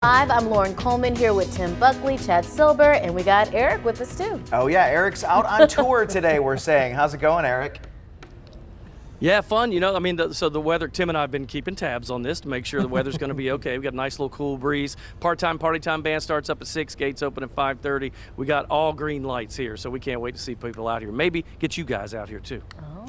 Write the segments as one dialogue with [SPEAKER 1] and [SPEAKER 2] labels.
[SPEAKER 1] Live, I'm Lauren Coleman here with Tim Buckley, Chad Silber, and we got Eric with us too.
[SPEAKER 2] Oh yeah, Eric's out on tour today, we're saying. How's it going, Eric?
[SPEAKER 3] Yeah, fun. You know, I mean, so the weather, Tim and I have been keeping tabs on this to make sure the weather's going to be okay. We got a nice little cool breeze. Part-time party time band starts up at 6, gates open at 5:30. We got all green lights here, so we can't wait to see people out here. Maybe get you guys out here too.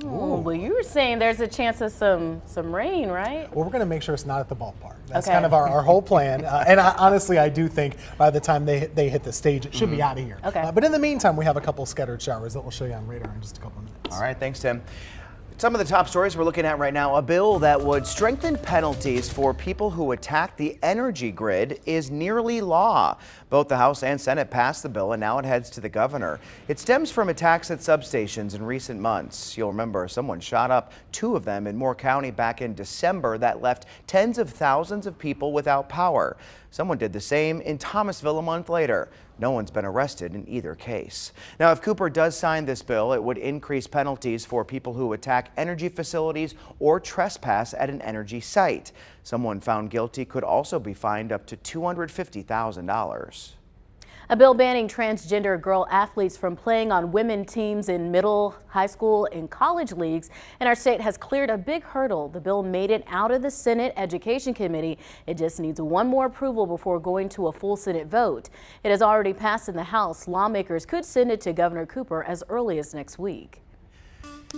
[SPEAKER 1] Oh, well, you were saying there's a chance of some rain, right?
[SPEAKER 4] Well, we're going to make sure it's not at the ballpark. That's kind of our whole plan. And honestly, I do think by the time they hit the stage, it should be out of here.
[SPEAKER 1] Okay.
[SPEAKER 4] But in the meantime, we have a couple scattered showers that we'll show you on radar in just a couple of minutes.
[SPEAKER 2] All right, thanks, Tim. Some of the top stories we're looking at right now, a bill that would strengthen penalties for people who attack the energy grid is nearly law. Both the House and Senate passed the bill, and now it heads to the governor. It stems from attacks at substations in recent months. You'll remember someone shot up 2 of them in Moore County back in December that left tens of thousands of people without power. Someone did the same in Thomasville a month later. No one's been arrested in either case. Now, if Cooper does sign this bill, it would increase penalties for people who attack energy facilities or trespass at an energy site. Someone found guilty could also be fined up to $250,000.
[SPEAKER 1] A bill banning transgender girl athletes from playing on women teams in middle, high school, and college leagues in our state has cleared a big hurdle. The bill made it out of the Senate Education Committee. It just needs one more approval before going to a full Senate vote. It has already passed in the House. Lawmakers could send it to Governor Cooper as early as next week.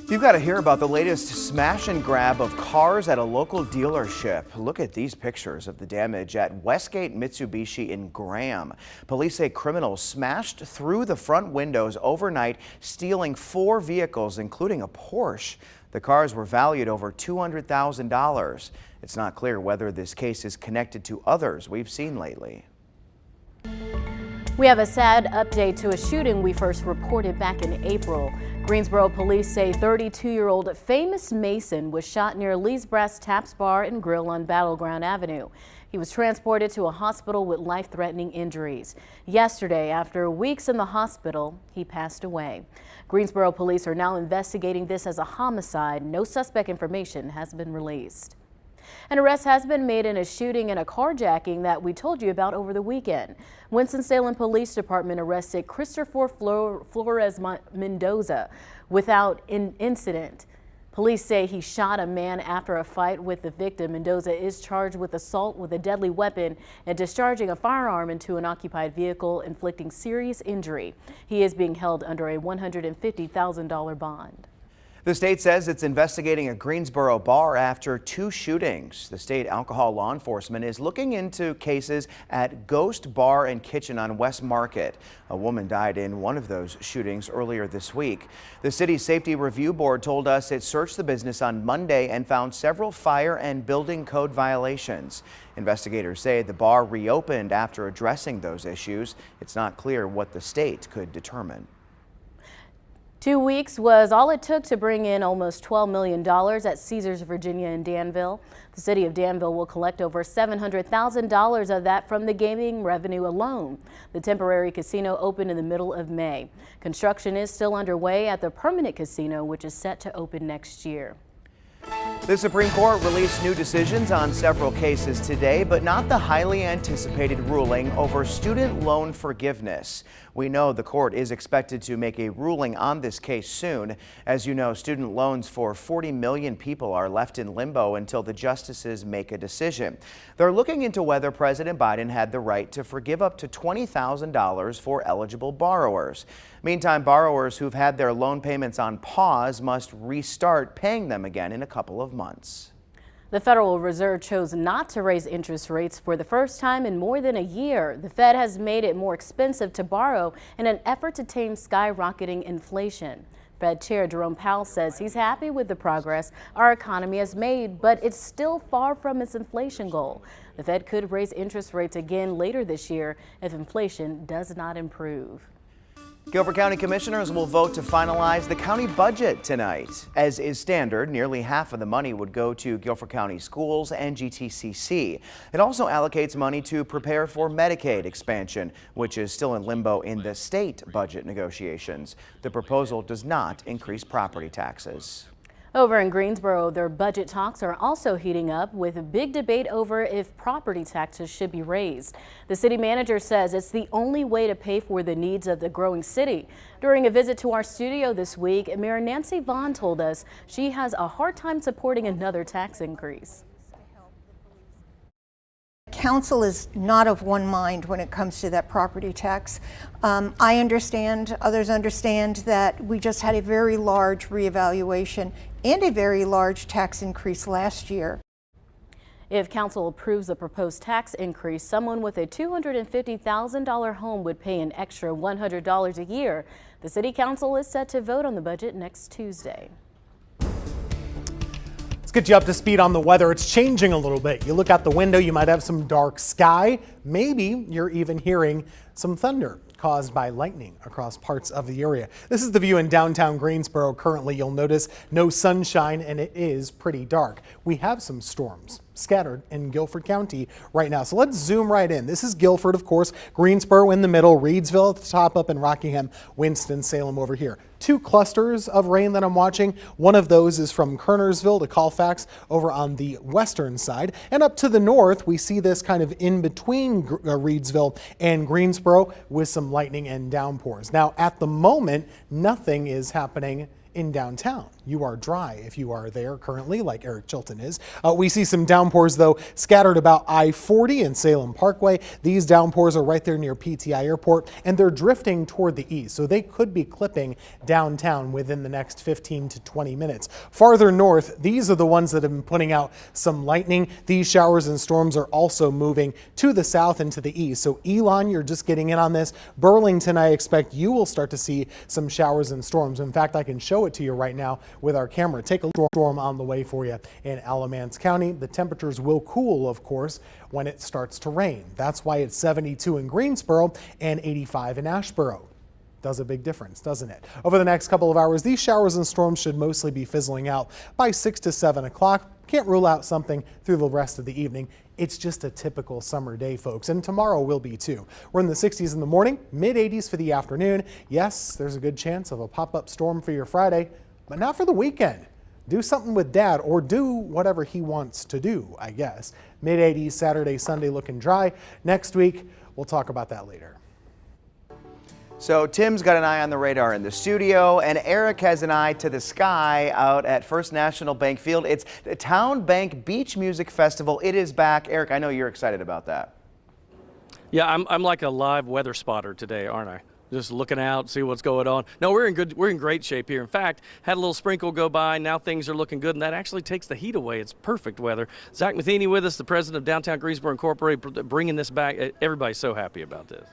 [SPEAKER 2] You've got to hear about the latest smash and grab of cars at a local dealership. Look at these pictures of the damage at Westgate Mitsubishi in Graham. Police say criminals smashed through the front windows overnight, stealing 4 vehicles, including a Porsche. The cars were valued over $200,000. It's not clear whether this case is connected to others we've seen lately.
[SPEAKER 1] We have a sad update to a shooting we first reported back in April. Greensboro police say 32-year-old Famous Mason was shot near Lee's Brass Taps Bar and Grill on Battleground Avenue. He was transported to a hospital with life-threatening injuries. Yesterday, after weeks in the hospital, he passed away. Greensboro police are now investigating this as a homicide. No suspect information has been released. An arrest has been made in a shooting and a carjacking that we told you about over the weekend. Winston-Salem Police Department arrested Christopher Flores Mendoza without incident. Police say he shot a man after a fight with the victim. Mendoza is charged with assault with a deadly weapon and discharging a firearm into an occupied vehicle, inflicting serious injury. He is being held under a $150,000 bond.
[SPEAKER 2] The state says it's investigating a Greensboro bar after 2 shootings. The state alcohol law enforcement is looking into cases at Ghost Bar and Kitchen on West Market. A woman died in one of those shootings earlier this week. The city's Safety Review Board told us it searched the business on Monday and found several fire and building code violations. Investigators say the bar reopened after addressing those issues. It's not clear what the state could determine.
[SPEAKER 1] 2 weeks was all it took to bring in almost $12 million at Caesars Virginia in Danville. The city of Danville will collect over $700,000 of that from the gaming revenue alone. The temporary casino opened in the middle of May. Construction is still underway at the permanent casino, which is set to open next year.
[SPEAKER 2] The Supreme Court released new decisions on several cases today, but not the highly anticipated ruling over student loan forgiveness. We know the court is expected to make a ruling on this case soon. As you know, student loans for 40 million people are left in limbo until the justices make a decision. They're looking into whether President Biden had the right to forgive up to $20,000 for eligible borrowers. Meantime, borrowers who've had their loan payments on pause must restart paying them again in a couple of months.
[SPEAKER 1] The Federal Reserve chose not to raise interest rates for the first time in more than a year. The Fed has made it more expensive to borrow in an effort to tame skyrocketing inflation. Fed Chair Jerome Powell says he's happy with the progress our economy has made, but it's still far from its inflation goal. The Fed could raise interest rates again later this year if inflation does not improve.
[SPEAKER 2] Guilford County Commissioners will vote to finalize the county budget tonight. As is standard, nearly half of the money would go to Guilford County schools and GTCC. It also allocates money to prepare for Medicaid expansion, which is still in limbo in the state budget negotiations. The proposal does not increase property taxes.
[SPEAKER 1] Over in Greensboro, their budget talks are also heating up with a big debate over if property taxes should be raised. The city manager says it's the only way to pay for the needs of the growing city. During a visit to our studio this week, Mayor Nancy Vaughn told us she has a hard time supporting another tax increase.
[SPEAKER 5] Council is not of one mind when it comes to that property tax. I understand, others understand that we just had a very large reevaluation and a very large tax increase last year.
[SPEAKER 1] If council approves the proposed tax increase, someone with a $250,000 home would pay an extra $100 a year. The city council is set to vote on the budget next Tuesday.
[SPEAKER 4] Let's get you up to speed on the weather. It's changing a little bit. You look out the window, you might have some dark sky. Maybe you're even hearing some thunder caused by lightning across parts of the area. This is the view in downtown Greensboro. Currently, you'll notice no sunshine and it is pretty dark. We have some storms scattered in Guilford County right now. So let's zoom right in. This is Guilford, of course, Greensboro in the middle, Reedsville at the top up in Rockingham, Winston-Salem over here. Two clusters of rain that I'm watching. One of those is from Kernersville to Colfax over on the western side. And up to the north, we see this kind of in between Reedsville and Greensboro with some lightning and downpours. Now, at the moment, nothing is happening in downtown. You are dry if you are there currently, like Eric Chilton is. We see some downpours, though, scattered about I-40 and Salem Parkway. These downpours are right there near PTI Airport, and they're drifting toward the east, so they could be clipping downtown within the next 15 to 20 minutes. Farther north, these are the ones that have been putting out some lightning. These showers and storms are also moving to the south and to the east. So Elon, you're just getting in on this. Burlington, I expect you will start to see some showers and storms. In fact, I can show it to you right now with our camera. Take a storm on the way for you in Alamance County. The temperatures will cool, of course, when it starts to rain. That's why it's 72 in Greensboro and 85 in Asheboro. Does a big difference, doesn't it? Over the next couple of hours, these showers and storms should mostly be fizzling out by 6 to 7 o'clock. Can't rule out something through the rest of the evening. It's just a typical summer day, folks, and tomorrow will be too. We're in the 60s in the morning, mid-80s for the afternoon. Yes, there's a good chance of a pop-up storm for your Friday, but not for the weekend. Do something with Dad, or do whatever he wants to do, I guess. Mid-80s Saturday, Sunday looking dry. Next week, we'll talk about that later.
[SPEAKER 2] So Tim's got an eye on the radar in the studio, and Eric has an eye to the sky out at First National Bank Field. It's the Town Bank Beach Music Festival. It is back. Eric, I know you're excited about that.
[SPEAKER 3] Yeah, I'm like a live weather spotter today, aren't I? Just looking out, see what's going on. No, we're in great shape here. In fact, had a little sprinkle go by. Now things are looking good, and that actually takes the heat away. It's perfect weather. Zach Matheny with us, the president of Downtown Greensboro Incorporated, bringing this back. Everybody's so happy about this.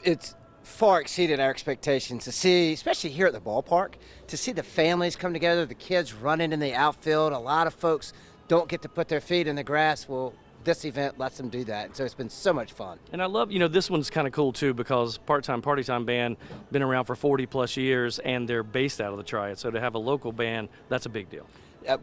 [SPEAKER 6] It's far exceeded our expectations to see, especially here at the ballpark, to see the families come together, the kids running in the outfield. A lot of folks don't get to put their feet in the grass. Well, this event lets them do that, and so it's been so much fun.
[SPEAKER 3] And I love, this one's kind of cool too, because Part-Time Party Time Band been around for 40 plus years, and they're based out of the Triad. So to have a local band, that's a big deal.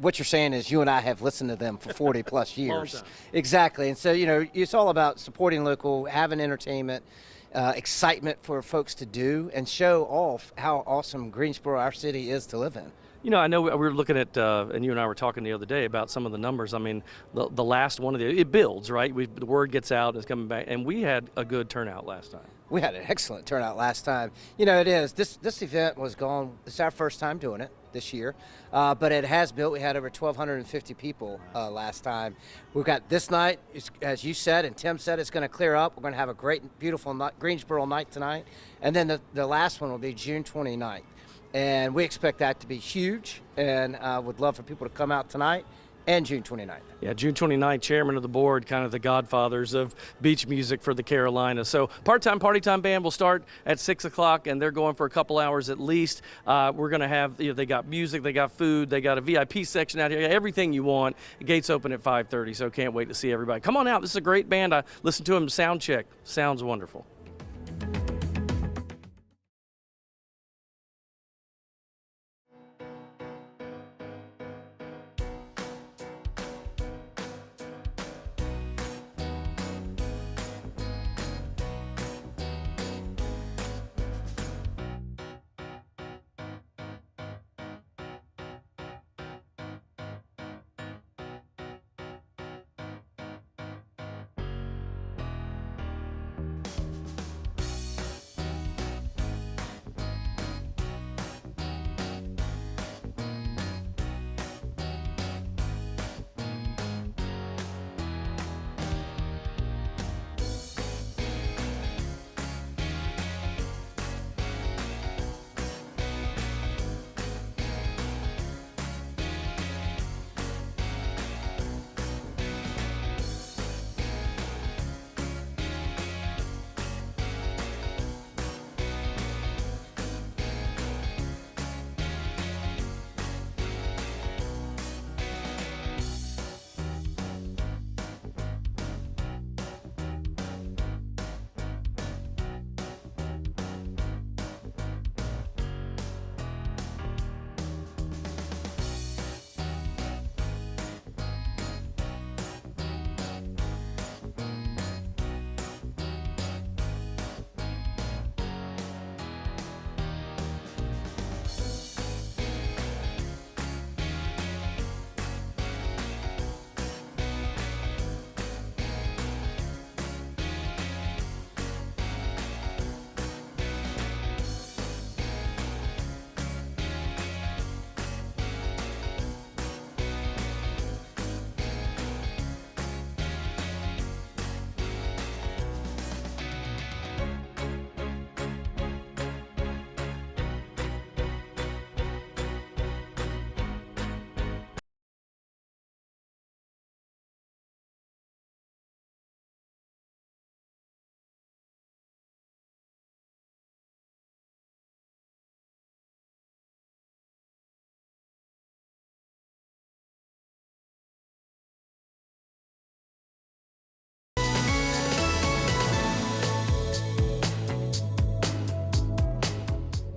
[SPEAKER 6] What you're saying is you and I have listened to them for 40 plus years.
[SPEAKER 3] Long time.
[SPEAKER 6] Exactly, and so it's all about supporting local, having entertainment, excitement for folks to do, and show off how awesome Greensboro, our city, is to live in.
[SPEAKER 3] I know we were looking at, and you and I were talking the other day about some of the numbers. I mean, the last one it builds, right? The word gets out, it's coming back, and we had a good turnout last time.
[SPEAKER 6] We had an excellent turnout last time. It is. This event was gone. It's our first time doing it this year, but it has built. We had over 1,250 people last time. We've got this night, as you said and Tim said, it's going to clear up. We're going to have a great, beautiful Greensboro night tonight, and then the last one will be June 29th. And we expect that to be huge, and would love for people to come out tonight and June 29th.
[SPEAKER 3] Yeah, June 29th, chairman of the board, kind of the godfathers of beach music for the Carolinas. So Part-Time Party Time Band will start at 6 o'clock, and they're going for a couple hours at least. We're going to have, they got music, they got food, they got a VIP section out here, everything you want. The gates open at 5:30, so can't wait to see everybody. Come on out, this is a great band. I listened to them sound check. Sounds wonderful.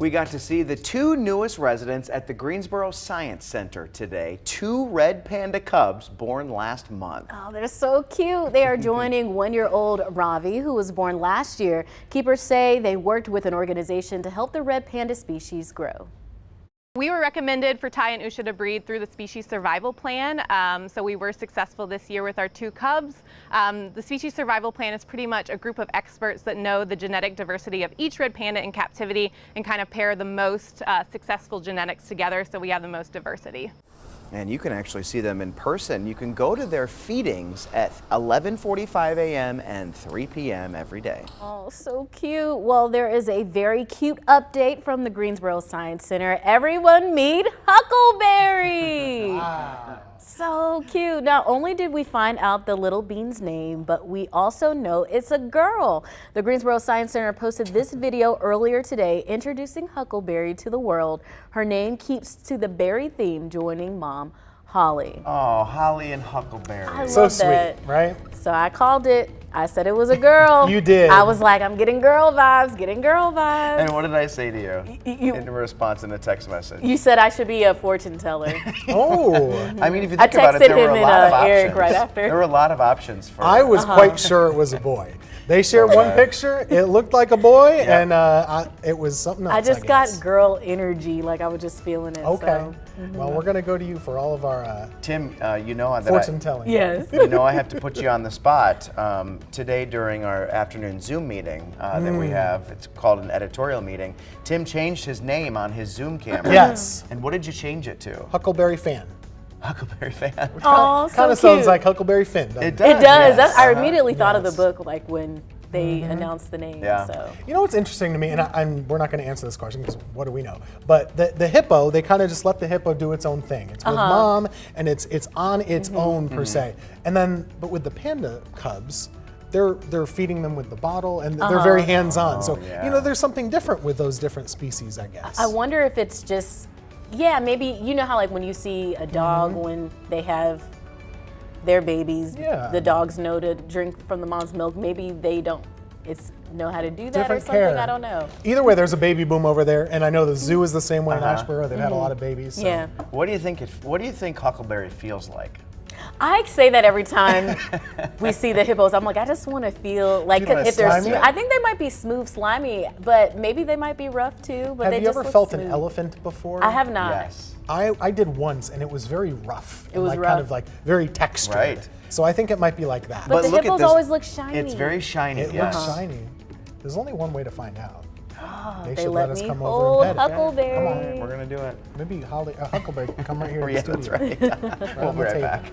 [SPEAKER 2] We got to see the 2 newest residents at the Greensboro Science Center today. 2 red panda cubs born last month.
[SPEAKER 1] Oh, they're so cute. They are joining 1-year-old Ravi, who was born last year. Keepers say they worked with an organization to help the red panda species grow.
[SPEAKER 7] We were recommended for Ty and Usha to breed through the species survival plan, so we were successful this year with our 2 cubs. The species survival plan is pretty much a group of experts that know the genetic diversity of each red panda in captivity and kind of pair the most successful genetics together so we have the most diversity.
[SPEAKER 2] And you can actually see them in person. You can go to their feedings at 11:45 a.m. and 3 p.m. every day.
[SPEAKER 1] Oh, so cute. Well, there is a very cute update from the Greensboro Science Center. Everyone meet Huckleberry. Wow. So cute. Not only did we find out the little bean's name, but we also know it's a girl. The Greensboro Science Center posted this video earlier today introducing Huckleberry to the world. Her name keeps to the berry theme, joining mom Holly.
[SPEAKER 2] Oh, Holly and Huckleberry.
[SPEAKER 1] I
[SPEAKER 4] So
[SPEAKER 1] love
[SPEAKER 4] sweet,
[SPEAKER 1] that.
[SPEAKER 4] right?
[SPEAKER 1] So I called it. I said it was a girl.
[SPEAKER 4] You did.
[SPEAKER 1] I was like, I'm getting girl vibes, getting girl vibes.
[SPEAKER 2] And what did I say to you,
[SPEAKER 1] You-
[SPEAKER 2] in response in a text message?
[SPEAKER 1] You said I should be a fortune teller.
[SPEAKER 4] Oh,
[SPEAKER 2] I mean, if you
[SPEAKER 1] I
[SPEAKER 2] think about it,
[SPEAKER 1] texted
[SPEAKER 2] there were
[SPEAKER 1] him
[SPEAKER 2] a
[SPEAKER 1] and,
[SPEAKER 2] lot of options.
[SPEAKER 1] Eric right after.
[SPEAKER 2] There were a lot of options for
[SPEAKER 4] I was
[SPEAKER 1] Uh-huh.
[SPEAKER 4] quite sure it was a boy. They shared one picture. It looked like a boy,
[SPEAKER 2] Yeah.
[SPEAKER 4] and it was something else.
[SPEAKER 1] I just
[SPEAKER 4] guess.
[SPEAKER 1] got girl energy, like I was just feeling it.
[SPEAKER 4] Okay.
[SPEAKER 1] So.
[SPEAKER 4] Well, we're gonna go to you for all of our
[SPEAKER 2] Tim, you know that
[SPEAKER 4] fortune telling.
[SPEAKER 1] Yes.
[SPEAKER 2] you know I have to put you on the spot. Today during our afternoon Zoom meeting that we have, it's called an editorial meeting, Tim changed his name on his Zoom camera.
[SPEAKER 4] Yes.
[SPEAKER 2] And what did you change it to?
[SPEAKER 4] Huckleberry fan.
[SPEAKER 2] Huckleberry fan.
[SPEAKER 1] Oh, so
[SPEAKER 4] Kind of
[SPEAKER 1] cute.
[SPEAKER 4] sounds like Huckleberry Finn, doesn't
[SPEAKER 2] It
[SPEAKER 4] it?
[SPEAKER 2] does.
[SPEAKER 1] It does.
[SPEAKER 2] Yes.
[SPEAKER 1] That's, I immediately thought of the
[SPEAKER 4] Yes.
[SPEAKER 1] book, like when they announced the name.
[SPEAKER 2] Yeah.
[SPEAKER 1] So.
[SPEAKER 4] You know what's interesting to me, and we're not going to answer this question because what do we know? But the hippo, they kind of just let the hippo do its own thing. It's with mom, and it's on its own per se. And then, but with the panda cubs, they're feeding them with the bottle, and they're very hands-on. So
[SPEAKER 2] yeah.
[SPEAKER 4] you know, there's something different with those different species, I guess.
[SPEAKER 1] I wonder if it's just, yeah, maybe, you know how like when you see a dog when they have their babies,
[SPEAKER 4] Yeah.
[SPEAKER 1] the dogs know to drink from the mom's milk. Maybe they don't know how to do that
[SPEAKER 4] Different
[SPEAKER 1] or something.
[SPEAKER 4] care.
[SPEAKER 1] I don't know.
[SPEAKER 4] Either way, there's a baby boom over there, and I know the zoo is the same way in Asheboro. They've had a lot of babies. So.
[SPEAKER 1] Yeah.
[SPEAKER 2] What do you think? What do you think Huckleberry feels like?
[SPEAKER 1] I say that every time we see the hippos. I'm like, I just want to feel like
[SPEAKER 4] You wanna
[SPEAKER 1] if they're
[SPEAKER 4] slimy?
[SPEAKER 1] smooth. I think they might be smooth, slimy, but maybe they might be rough too. But
[SPEAKER 4] Have
[SPEAKER 1] they
[SPEAKER 4] you
[SPEAKER 1] just
[SPEAKER 4] ever
[SPEAKER 1] look
[SPEAKER 4] felt
[SPEAKER 1] smooth.
[SPEAKER 4] an elephant before?
[SPEAKER 1] I have not.
[SPEAKER 2] Yes.
[SPEAKER 4] I did once, and it was very rough.
[SPEAKER 1] It was
[SPEAKER 4] like,
[SPEAKER 1] rough.
[SPEAKER 4] kind of like very textured.
[SPEAKER 2] Right.
[SPEAKER 4] So I think it might be like that.
[SPEAKER 1] But the
[SPEAKER 2] look at
[SPEAKER 1] hippos
[SPEAKER 2] this.
[SPEAKER 1] always look shiny.
[SPEAKER 2] It's very shiny.
[SPEAKER 4] It
[SPEAKER 2] yes.
[SPEAKER 4] looks shiny. There's only one way to find out. They
[SPEAKER 1] They
[SPEAKER 4] should
[SPEAKER 1] let
[SPEAKER 4] let us
[SPEAKER 1] me
[SPEAKER 4] come over
[SPEAKER 1] hold
[SPEAKER 4] and pet it.
[SPEAKER 1] Huckleberry.
[SPEAKER 4] Come on.
[SPEAKER 2] We're gonna do it.
[SPEAKER 4] Maybe Huckleberry can come right here
[SPEAKER 2] Oh,
[SPEAKER 4] in
[SPEAKER 2] yeah,
[SPEAKER 4] the
[SPEAKER 2] that's
[SPEAKER 4] studio.
[SPEAKER 2] right.
[SPEAKER 4] Right
[SPEAKER 2] We'll
[SPEAKER 4] on
[SPEAKER 2] be
[SPEAKER 4] the
[SPEAKER 2] right
[SPEAKER 4] table.
[SPEAKER 2] back.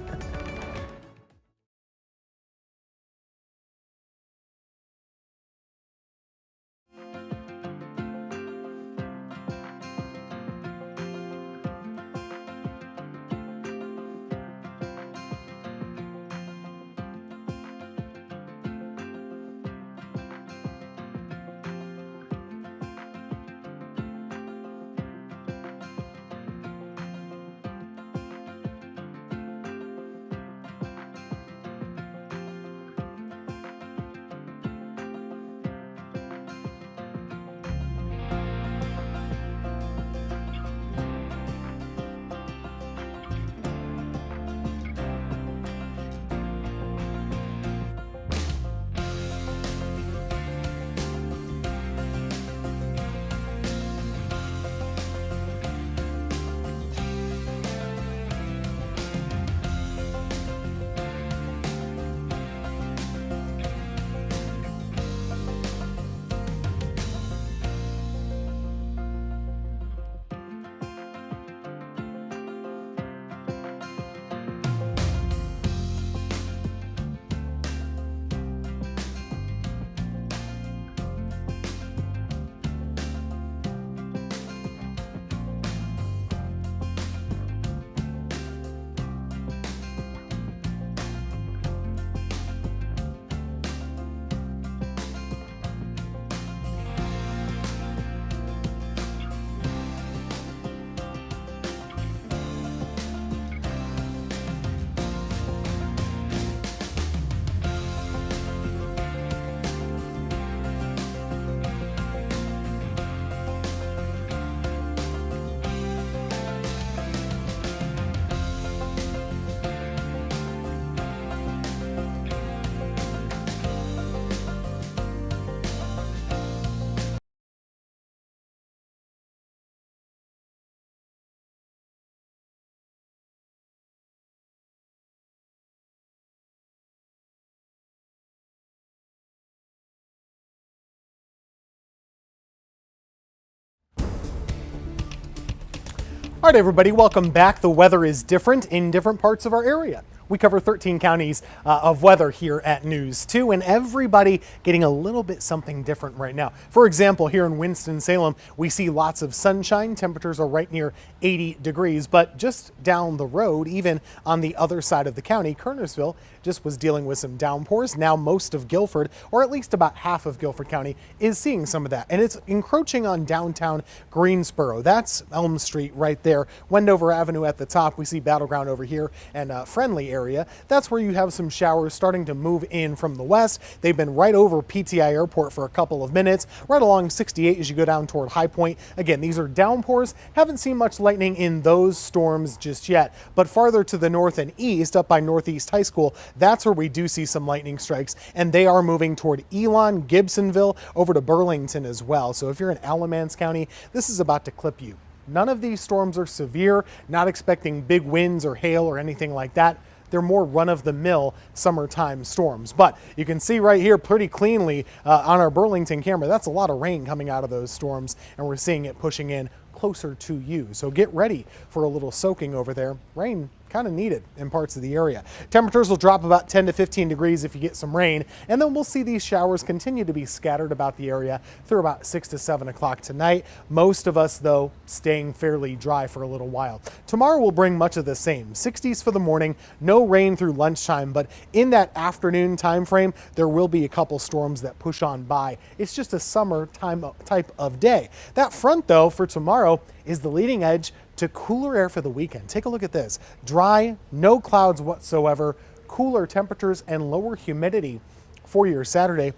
[SPEAKER 4] All right, everybody, welcome back. The weather is different in different parts of our area. We cover 13 counties of weather here at News 2, and everybody getting a little bit something different right now. For example, here in Winston-Salem, we see lots of sunshine. Temperatures are right near 80 degrees, but just down the road, even on the other side of the county, Kernersville just was dealing with some downpours. Now most of Guilford, or at least about half of Guilford County, is seeing some of that, and it's encroaching on downtown Greensboro. That's Elm Street right there. Wendover Avenue at the top. We see Battleground over here and Friendly area. That's where you have some showers starting to move in from the west. They've been right over PTI Airport for a couple of minutes, right along 68 as you go down toward High Point. Again, these are downpours. Haven't seen much lightning in those storms just yet, but farther to the north and east, up by Northeast High School, that's where we do see some lightning strikes, and they are moving toward Elon, Gibsonville, over to Burlington as well. So if you're in Alamance County, this is about to clip you. None of these storms are severe, not expecting big winds or hail or anything like that. They're more run-of-the-mill summertime storms. But you can see right here pretty cleanly on our Burlington camera, that's a lot of rain coming out of those storms, and we're seeing it pushing in closer to you. So get ready for a little soaking over there. Rain kind of needed in parts of the area. Temperatures will drop about 10 to 15 degrees if you get some rain, and then we'll see these showers continue to be scattered about the area through about 6 to 7 o'clock tonight. Most of us, though, staying fairly dry for a little while. Tomorrow will bring much of the same. 60s for the morning, no rain through lunchtime, but in that afternoon time frame, there will be a couple storms that push on by. It's just a summertime type of day. That front, though, for tomorrow is the leading edge to cooler air for the weekend. Take a look at this. Dry, no clouds whatsoever, cooler temperatures and lower humidity for your Saturday.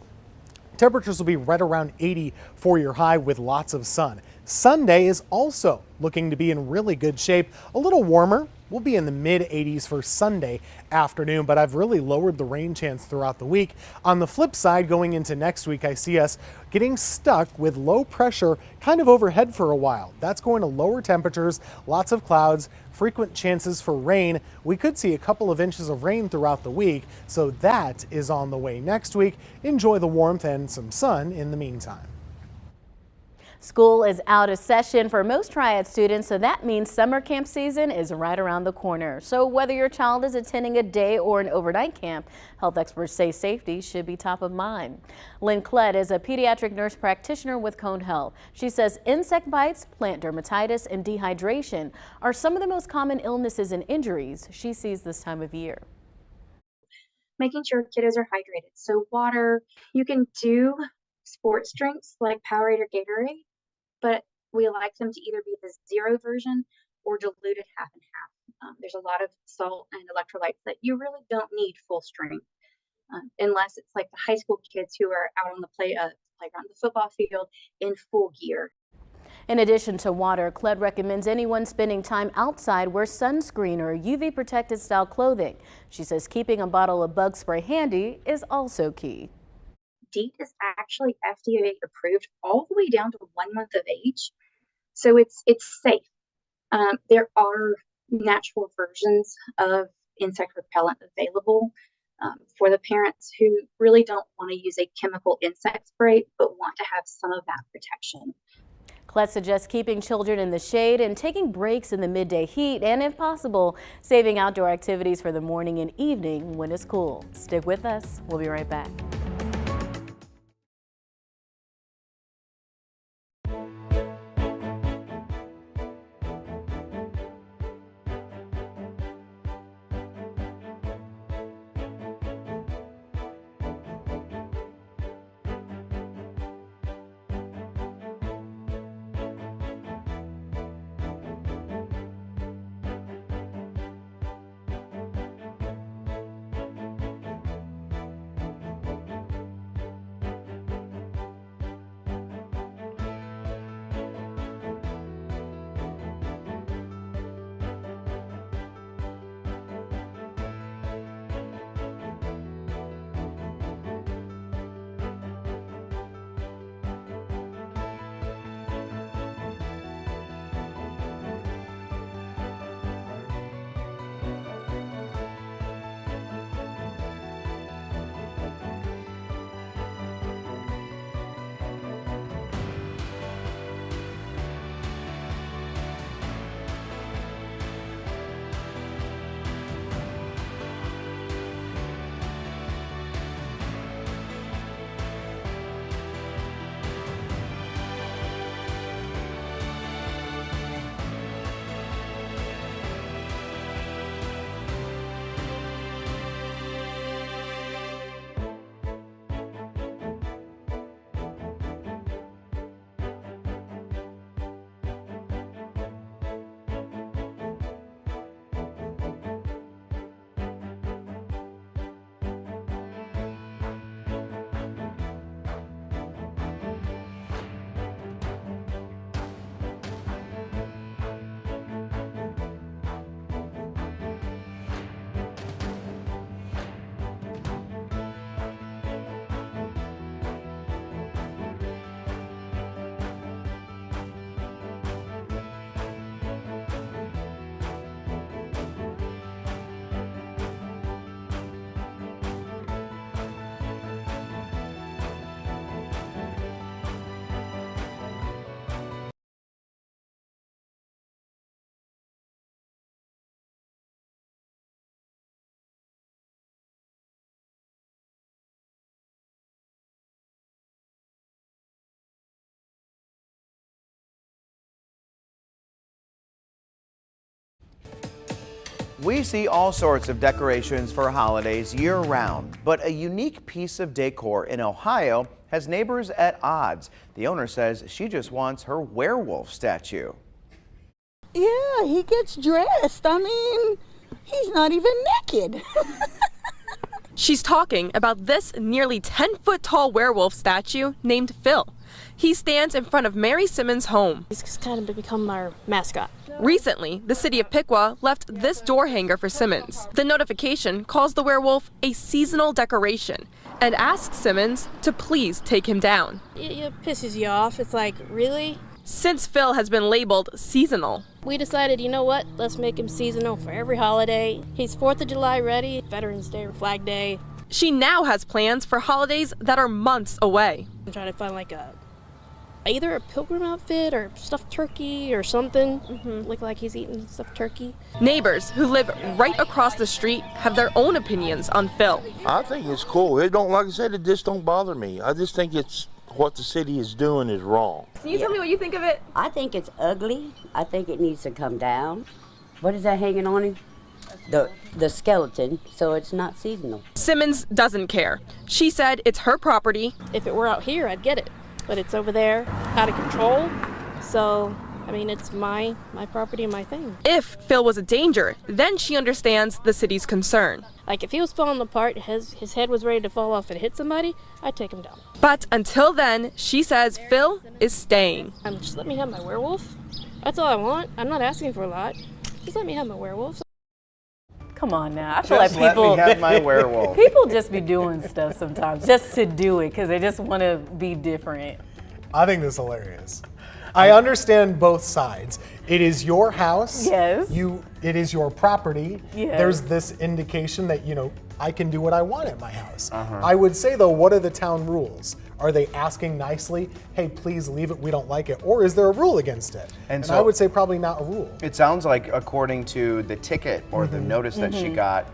[SPEAKER 4] Temperatures will be right around 80 for your high with lots of sun. Sunday is also looking to be in really good shape. A little warmer. We'll be in the mid 80s for Sunday afternoon, but I've really lowered the rain chance throughout the week. On the flip side, going into next week, I see us getting stuck with low pressure kind of overhead for a while. That's going to lower temperatures, lots of clouds, frequent chances for rain. We could see a couple of inches of rain throughout the week, so that is on the way next week. Enjoy the warmth and some sun in the meantime.
[SPEAKER 1] School is out of session for most Triad students, so that means summer camp season is right around the corner. So whether your child is attending a day or an overnight camp, health experts say safety should be top of mind. Lynn Klett is a pediatric nurse practitioner with Cone Health. She says insect bites, plant dermatitis, and dehydration are some of the most common illnesses and injuries she sees this time of year.
[SPEAKER 8] Making sure kiddos are hydrated. So water, you can do sports drinks like Powerade or Gatorade, but we like them to either be the zero version or diluted half and half. There's a lot of salt and electrolytes that you really don't need full strength, unless it's like the high school kids who are out on the playground, the football field in full gear.
[SPEAKER 1] In addition to water, Klett recommends anyone spending time outside wear sunscreen or UV protected style clothing. She says keeping a bottle of bug spray handy is also key.
[SPEAKER 8] DEET is actually FDA approved all the way down to 1 month of age, so it's safe. There are natural versions of insect repellent available for the parents who really don't want to use a chemical insect spray but want to have some of that protection.
[SPEAKER 1] Klett suggests keeping children in the shade and taking breaks in the midday heat, and if possible, saving outdoor activities for the morning and evening when it's cool. Stick with us. We'll be right back.
[SPEAKER 2] We see all sorts of decorations for holidays year-round, but a unique piece of decor in Ohio has neighbors at odds. The owner says she just wants her werewolf statue.
[SPEAKER 9] Yeah, he gets dressed. I mean, he's not even naked.
[SPEAKER 10] She's talking about this nearly 10-foot tall werewolf statue named Phil. He stands in front of Mary Simmons' home.
[SPEAKER 11] He's kind of become our mascot.
[SPEAKER 10] Recently, the city of Piqua left this door hanger for Simmons. The notification calls the werewolf a seasonal decoration and asks Simmons to please take him down.
[SPEAKER 11] It pisses you off. It's like, really?
[SPEAKER 10] Since Phil has been labeled seasonal,
[SPEAKER 11] We decided, you know what? Let's make him seasonal for every holiday. He's 4th of July ready, Veterans Day, Flag Day.
[SPEAKER 10] she now has plans for holidays that are months away.
[SPEAKER 11] I'm trying to find like either a pilgrim outfit or stuffed turkey or something. Look like he's eating stuffed turkey.
[SPEAKER 10] Neighbors who live right across the street have their own opinions on Phil.
[SPEAKER 12] I think it's cool. It don't, like I said, it just don't bother me. I just think it's what the city is doing is wrong.
[SPEAKER 10] Can you tell me what you think of it?
[SPEAKER 13] I think it's ugly. I think it needs to come down. What is that hanging on him? The skeleton, so it's not seasonal.
[SPEAKER 10] Simmons doesn't care. She said it's her property.
[SPEAKER 11] If it were out here, I'd get it. But it's over there, out of control. So, I mean, it's my property and my thing.
[SPEAKER 10] If Phil was a danger, then she understands the city's concern.
[SPEAKER 11] Like, if he was falling apart, his head was ready to fall off and hit somebody, I'd take him down.
[SPEAKER 10] But until then, she says Phil is staying.
[SPEAKER 11] Just let me have my werewolf. That's all I want. I'm not asking for a lot. Just let me have my werewolf.
[SPEAKER 1] Come on now. I feel like
[SPEAKER 2] Just let
[SPEAKER 1] people
[SPEAKER 2] me have my werewolf.
[SPEAKER 1] people just be doing stuff sometimes just to do it because they just want to be different.
[SPEAKER 4] I think this is hilarious. I understand both sides. It is your house.
[SPEAKER 1] Yes.
[SPEAKER 4] It is your property.
[SPEAKER 1] Yes.
[SPEAKER 4] There's this indication that, I can do what I want at my house. I would say, though, what are the town rules? Are they asking nicely, hey, please leave it, we don't like it? Or is there a rule against it? And
[SPEAKER 2] so
[SPEAKER 4] I would say probably not a rule.
[SPEAKER 2] It sounds like, according to the ticket or the notice that she got,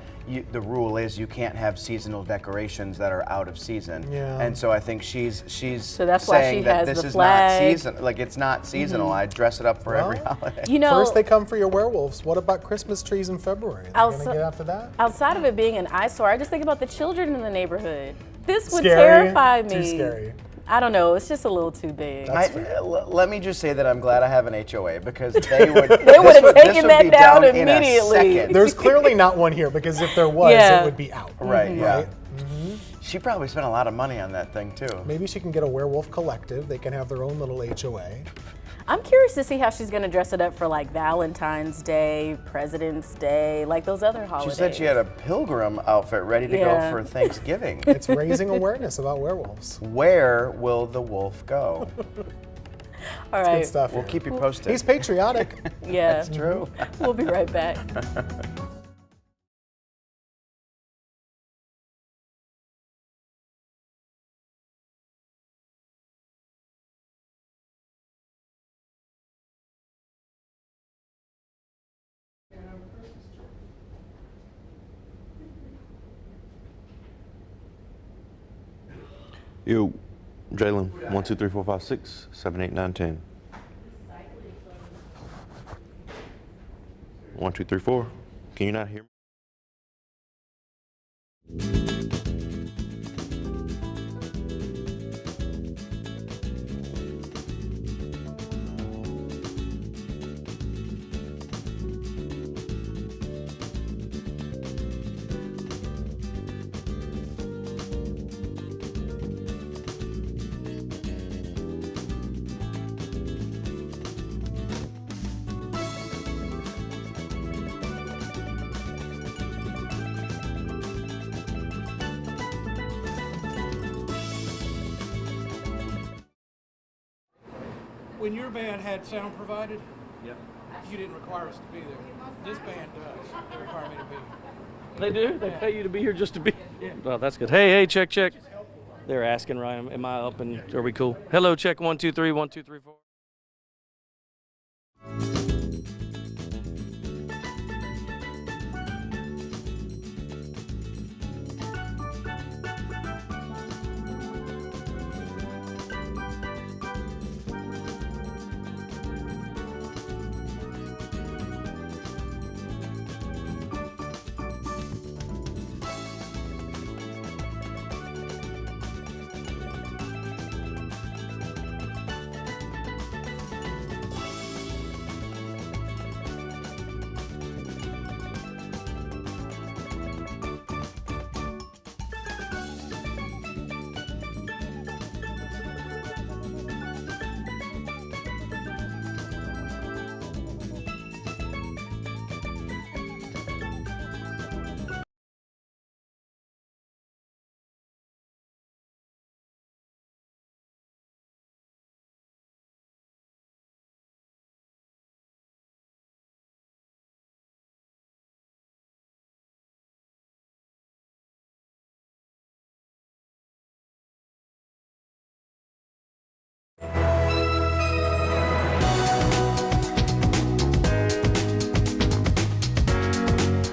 [SPEAKER 2] the rule is you can't have seasonal decorations that are out of season.
[SPEAKER 4] Yeah.
[SPEAKER 2] And so I think she's
[SPEAKER 1] So that's why
[SPEAKER 2] saying
[SPEAKER 1] she
[SPEAKER 2] that
[SPEAKER 1] has
[SPEAKER 2] this
[SPEAKER 1] the
[SPEAKER 2] is
[SPEAKER 1] flag.
[SPEAKER 2] not season, like it's not seasonal. I dress it up for every holiday.
[SPEAKER 4] First they come for your werewolves. What about Christmas trees in February? Are they going to get after that?
[SPEAKER 1] Outside of it being an eyesore, I just think about the children in the neighborhood. This would
[SPEAKER 4] Scary?
[SPEAKER 1] terrify me.
[SPEAKER 4] Too scary.
[SPEAKER 1] I don't know. It's just a little too big.
[SPEAKER 2] Let me just say that I'm glad I have an HOA because they would
[SPEAKER 1] They would have taken that down immediately.
[SPEAKER 4] There's clearly not one here because if there was, it would be out.
[SPEAKER 2] Right, yeah.
[SPEAKER 4] Right?
[SPEAKER 2] She probably spent a lot of money on that thing too.
[SPEAKER 4] Maybe she can get a werewolf collective. They can have their own little HOA.
[SPEAKER 1] I'm curious to see how she's going to dress it up for like Valentine's Day, President's Day, like those other holidays.
[SPEAKER 2] She said she had a pilgrim outfit ready to go for Thanksgiving.
[SPEAKER 4] It's raising awareness about werewolves.
[SPEAKER 2] Where will the wolf go?
[SPEAKER 1] All right.
[SPEAKER 4] Good stuff.
[SPEAKER 2] We'll keep you posted.
[SPEAKER 4] He's patriotic.
[SPEAKER 1] Yeah.
[SPEAKER 2] That's true.
[SPEAKER 1] We'll be right back.
[SPEAKER 12] Yo, Jalen, 1, 2, 3, 4, 5, 6, 7, 8, 9, 10. 1, 2, 3, 4. Can you not hear me?
[SPEAKER 14] When your band had sound provided, you didn't require us to be there. This band does. They require me to be here.
[SPEAKER 3] They do? They pay you to be here just to be? Yeah. Well, that's good. Hey, check. They're asking, Ryan, am I up and are we cool? Hello, check 1, 2, 3, 1, 2, 3, 4.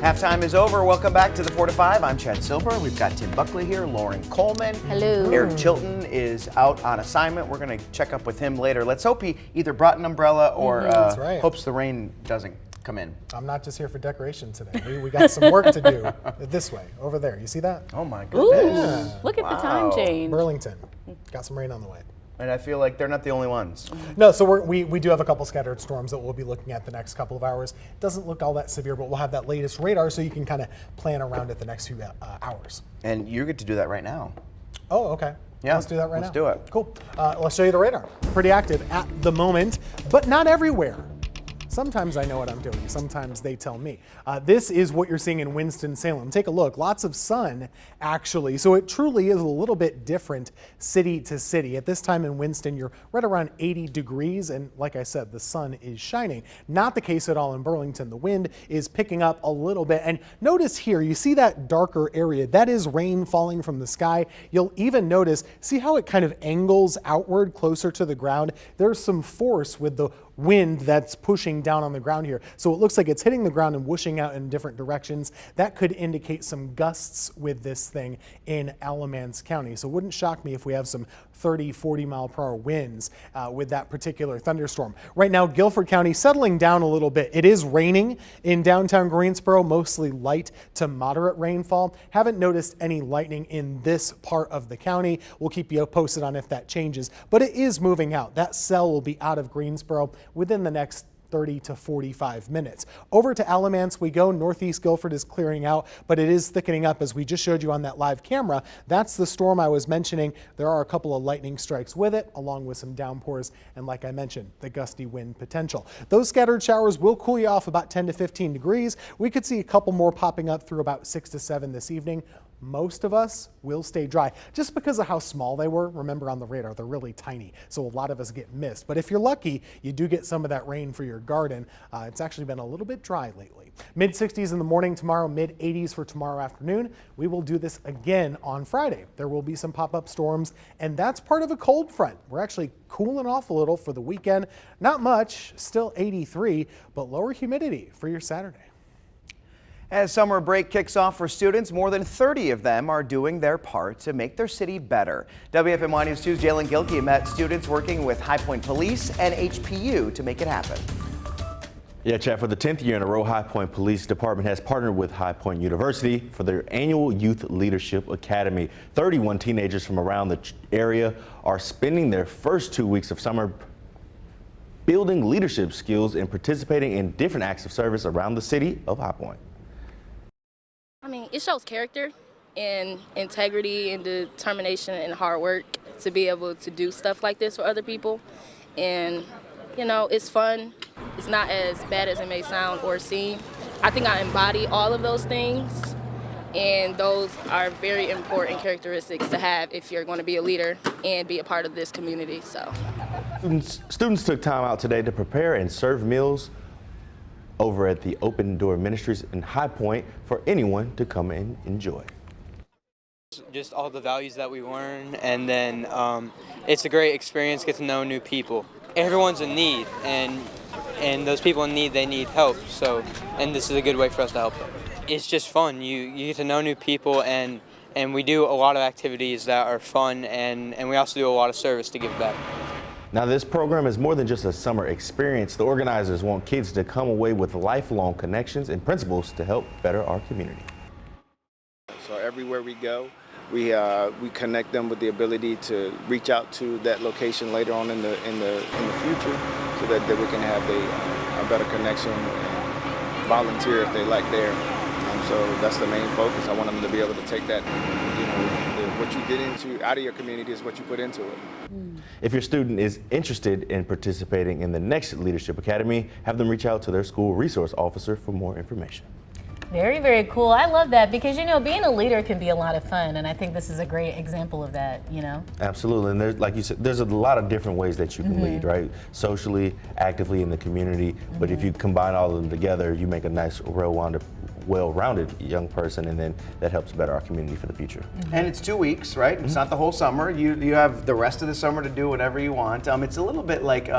[SPEAKER 2] Halftime is over. Welcome back to the 4 to 5. I'm Chad Silver. We've got Tim Buckley here, Lauren Coleman.
[SPEAKER 1] Hello.
[SPEAKER 2] Eric Chilton is out on assignment. We're going to check up with him later. Let's hope he either brought an umbrella or
[SPEAKER 4] That's right.
[SPEAKER 2] hopes the rain doesn't come in.
[SPEAKER 4] I'm not just here for decoration today. We got some work to do this way, over there. You see that?
[SPEAKER 2] Oh my goodness.
[SPEAKER 4] Yeah.
[SPEAKER 1] Look at the time change.
[SPEAKER 4] Burlington. Got some rain on the way.
[SPEAKER 2] And I feel like they're not the only ones.
[SPEAKER 4] No, so we do have a couple scattered storms that we'll be looking at the next couple of hours. Doesn't look all that severe, but we'll have that latest radar so you can kind of plan around it the next few hours.
[SPEAKER 2] And you get to do that right now.
[SPEAKER 4] Oh, okay.
[SPEAKER 2] Yeah,
[SPEAKER 4] Let's do that right now.
[SPEAKER 2] let's do it.
[SPEAKER 4] Cool. Let's show you the radar. Pretty active at the moment, but not everywhere. Sometimes I know what I'm doing. Sometimes they tell me. This is what you're seeing in Winston-Salem. Take a look. Lots of sun, actually. So it truly is a little bit different city to city. At this time in Winston, you're right around 80 degrees. And like I said, the sun is shining. Not the case at all in Burlington. The wind is picking up a little bit. And notice here, you see that darker area. That is rain falling from the sky. You'll even notice, see how it kind of angles outward closer to the ground? There's some force with the wind that's pushing down on the ground here. So it looks like it's hitting the ground and whooshing out in different directions. That could indicate some gusts with this thing in Alamance County. So it wouldn't shock me if we have some 30, 40 mile per hour winds with that particular thunderstorm. Right now, Guilford County settling down a little bit. It is raining in downtown Greensboro, mostly light to moderate rainfall. Haven't noticed any lightning in this part of the county. We'll keep you posted on if that changes, but it is moving out. That cell will be out of Greensboro within the next 30 to 45 minutes. Over to Alamance we go. Northeast Guilford is clearing out, but it is thickening up as we just showed you on that live camera. That's the storm I was mentioning. There are a couple of lightning strikes with it, along with some downpours, and like I mentioned, the gusty wind potential. Those scattered showers will cool you off about 10 to 15 degrees. We could see a couple more popping up through about 6 to 7 this evening. Most of us will stay dry just because of how small they were. Remember, on the radar, they're really tiny, so a lot of us get missed. But if you're lucky, you do get some of that rain for your garden. It's actually been a little bit dry lately. Mid-60s in the morning tomorrow, mid-80s for tomorrow afternoon. We will do this again on Friday. There will be some pop-up storms, and that's part of a cold front. We're actually cooling off a little for the weekend. Not much, still 83, but lower humidity for your Saturday.
[SPEAKER 2] As summer break kicks off for students, more than 30 of them are doing their part to make their city better. WFMY News 2's Jalen Gilkey met students working with High Point Police and HPU to make it happen.
[SPEAKER 15] Yeah, Chad, for the 10th year in a row, High Point Police Department has partnered with High Point University for their annual Youth Leadership Academy. 31 teenagers from around the area are spending their first 2 weeks of summer building leadership skills and participating in different acts of service around the city of High Point.
[SPEAKER 16] I mean, it shows character and integrity and determination and hard work to be able to do stuff like this for other people. And, you know, it's fun. It's not as bad as it may sound or seem. I think I embody all of those things, and those are very important characteristics to have if you're going to be a leader and be a part of this community. So,
[SPEAKER 15] Students took time out today to prepare and serve meals over at the Open Door Ministries in High Point for anyone to come and enjoy.
[SPEAKER 17] Just all the values that we learn, and then it's a great experience, get to know new people. Everyone's in need, and those people in need, they need help, so, and this is a good way for us to help them. It's just fun. You get to know new people, and we do a lot of activities that are fun, and we also do a lot of service to give back.
[SPEAKER 15] Now, this program is more than just a summer experience. The organizers want kids to come away with lifelong connections and principles to help better our community.
[SPEAKER 18] So everywhere we go, we connect them with the ability to reach out to that location later on in the future, so that we can have a better connection and volunteer if they like there. So that's the main focus. I want them to be able to take that, what you get into out of your community is what you put into it.
[SPEAKER 15] If your student is interested in participating in the next Leadership Academy, have them reach out to their school resource officer for more information.
[SPEAKER 1] Very, very cool. I love that because, you know, being a leader can be a lot of fun, and I think this is a great example of that, you know?
[SPEAKER 15] Absolutely, and there's, like you said, there's a lot of different ways that you can lead, right? Socially, actively in the community, but if you combine all of them together, you make a nice, well-rounded well-rounded young person, and then that helps better our community for the future.
[SPEAKER 2] And it's 2 weeks, right? It's not the whole summer. You have the rest of the summer to do whatever you want. It's a little bit like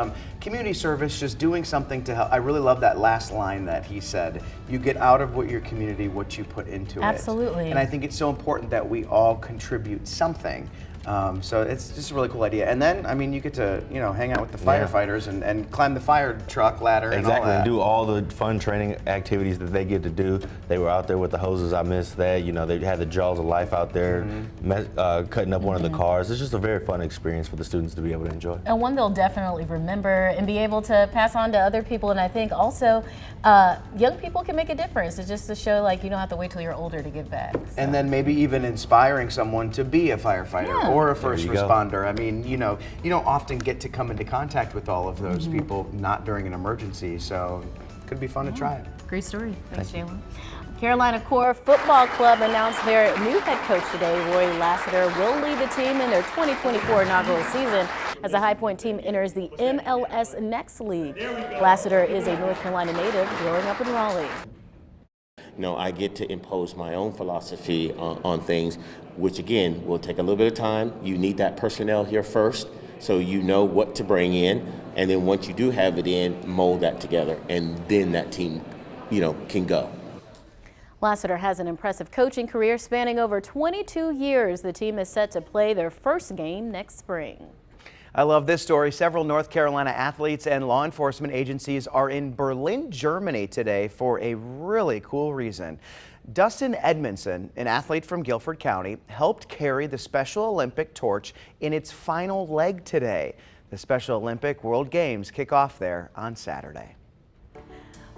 [SPEAKER 2] community service, just doing something to help. I really love that last line that he said. You get out of your community what you put into it.
[SPEAKER 1] Absolutely.
[SPEAKER 2] And I think it's so important that we all contribute something. So it's just a really cool idea. And then, I mean, you get to, hang out with the firefighters and climb the fire truck ladder and all
[SPEAKER 15] Exactly,
[SPEAKER 2] that.
[SPEAKER 15] and do all the fun training activities that they get to do. They were out there with the hoses. I missed that. They had the jaws of life out there, cutting up one of the cars. It's just a very fun experience for the students to be able to enjoy.
[SPEAKER 1] And one they'll definitely remember and be able to pass on to other people. And I think also young people can make a difference. It's just to show, like, you don't have to wait till you're older to give back. So.
[SPEAKER 2] And then maybe even inspiring someone to be a firefighter or a first responder. I mean, you don't often get to come into contact with all of those people, not during an emergency. So it could be fun to try it.
[SPEAKER 1] Great story. Thanks, Jalen. Carolina Corps Football Club announced their new head coach today. Roy Lassiter will lead the team in their 2024 inaugural season as the High Point team enters the MLS Next League. Lassiter is a North Carolina native growing up in Raleigh.
[SPEAKER 19] I get to impose my own philosophy on things, which again will take a little bit of time. You need that personnel here first, so you know what to bring in, and then once you do have it in, mold that together, and then that team, can go.
[SPEAKER 1] Lassiter has an impressive coaching career spanning over 22 years. The team is set to play their first game next spring.
[SPEAKER 2] I love this story. Several North Carolina athletes and law enforcement agencies are in Berlin, Germany today for a really cool reason. Dustin Edmondson, an athlete from Guilford County, helped carry the Special Olympic torch in its final leg today. The Special Olympic World Games kick off there on Saturday.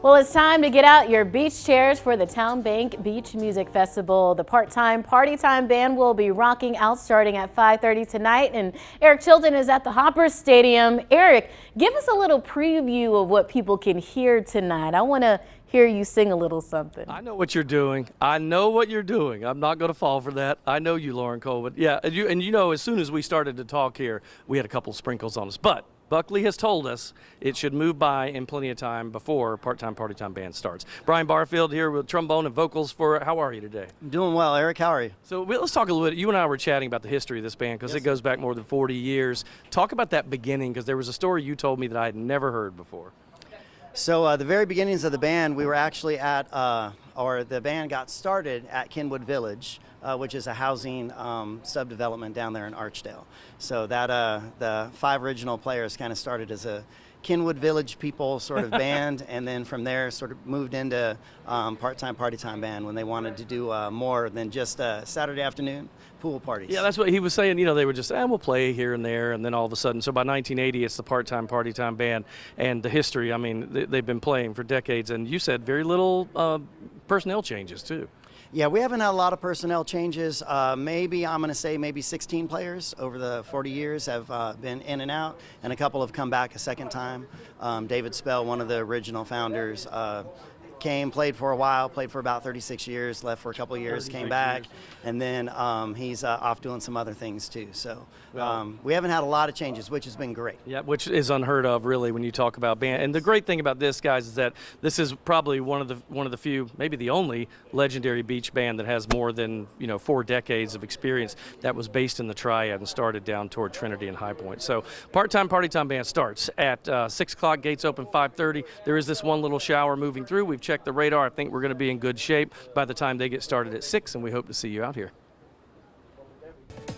[SPEAKER 1] Well, it's time to get out your beach chairs for the Town Bank Beach Music Festival. The part-time Party Time Band will be rocking out starting at 5:30 tonight, and Eric Chilton is at the Hopper Stadium. Eric, give us a little preview of what people can hear tonight. I want to hear you sing a little something.
[SPEAKER 3] I know what you're doing. I'm not going to fall for that. I know you, Lauren Cole. But yeah, as soon as we started to talk here, we had a couple sprinkles on us. But Buckley has told us it should move by in plenty of time before part-time Party Time Band starts. Brian Barfield here with trombone and vocals for how are you today?
[SPEAKER 20] Doing well, Eric. How are you?
[SPEAKER 3] So let's talk a little bit. You and I were chatting about the history of this band because it goes back more than 40 years. Talk about that beginning, because there was a story you told me that I had never heard before.
[SPEAKER 20] So the very beginnings of the band, we were actually at, the band got started at Kenwood Village, which is a housing subdevelopment down there in Archdale. So that the 5 original players kind of started as a Kenwood Village people sort of band, and then from there sort of moved into part-time Party Time Band when they wanted to do more than just Saturday afternoon pool parties.
[SPEAKER 3] Yeah, that's what he was saying. They were just, we'll play here and there, and then all of a sudden, so by 1980, it's the part-time Party Time Band, and the history, I mean, they've been playing for decades, and you said very little personnel changes, too.
[SPEAKER 20] Yeah, we haven't had a lot of personnel changes. Maybe 16 players over the 40 years have been in and out, and a couple have come back a second time. David Spell, one of the original founders, came, played for a while, played for about 36 years, left for a couple of years, came back, and then he's off doing some other things too. So we haven't had a lot of changes, which has been great.
[SPEAKER 3] Yeah, which is unheard of, really, when you talk about band. And the great thing about this, guys, is that this is probably one of the few, maybe the only legendary beach band that has more than 4 decades of experience that was based in the Triad and started down toward Trinity and High Point. So part-time Party Time Band starts at 6 o'clock. Gates open 5:30. There is this one little shower moving through. We've checked the radar. I think we're going to be in good shape by the time they get started at 6, and we hope to see you out here.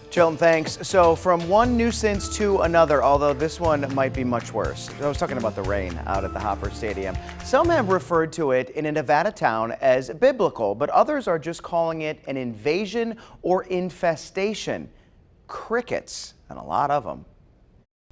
[SPEAKER 2] Chilton, thanks. So from one nuisance to another, although this one might be much worse. I was talking about the rain out at the Hopper Stadium. Some have referred to it in a Nevada town as biblical, but others are just calling it an invasion or infestation. Crickets, and a lot of them.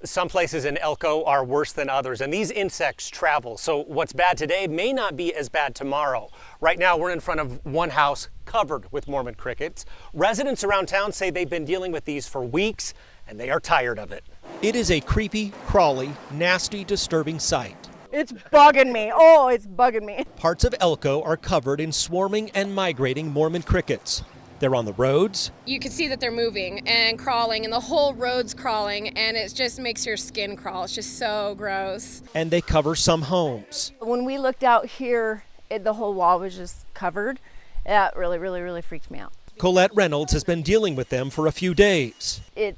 [SPEAKER 21] Some places in Elko are worse than others, and these insects travel. So what's bad today may not be as bad tomorrow. Right now, we're in front of one house covered with Mormon crickets. Residents around town say they've been dealing with these for weeks, and they are tired of it.
[SPEAKER 22] It is a creepy, crawly, nasty, disturbing sight.
[SPEAKER 23] It's bugging me. Oh, it's bugging me.
[SPEAKER 22] Parts of Elko are covered in swarming and migrating Mormon crickets. They're on the roads.
[SPEAKER 24] You can see that they're moving and crawling, and the whole road's crawling, and it just makes your skin crawl. It's just so gross.
[SPEAKER 22] And they cover some homes.
[SPEAKER 23] When we looked out here, the whole wall was just covered. That really freaked me out.
[SPEAKER 22] Colette Reynolds has been dealing with them for a few days.
[SPEAKER 23] It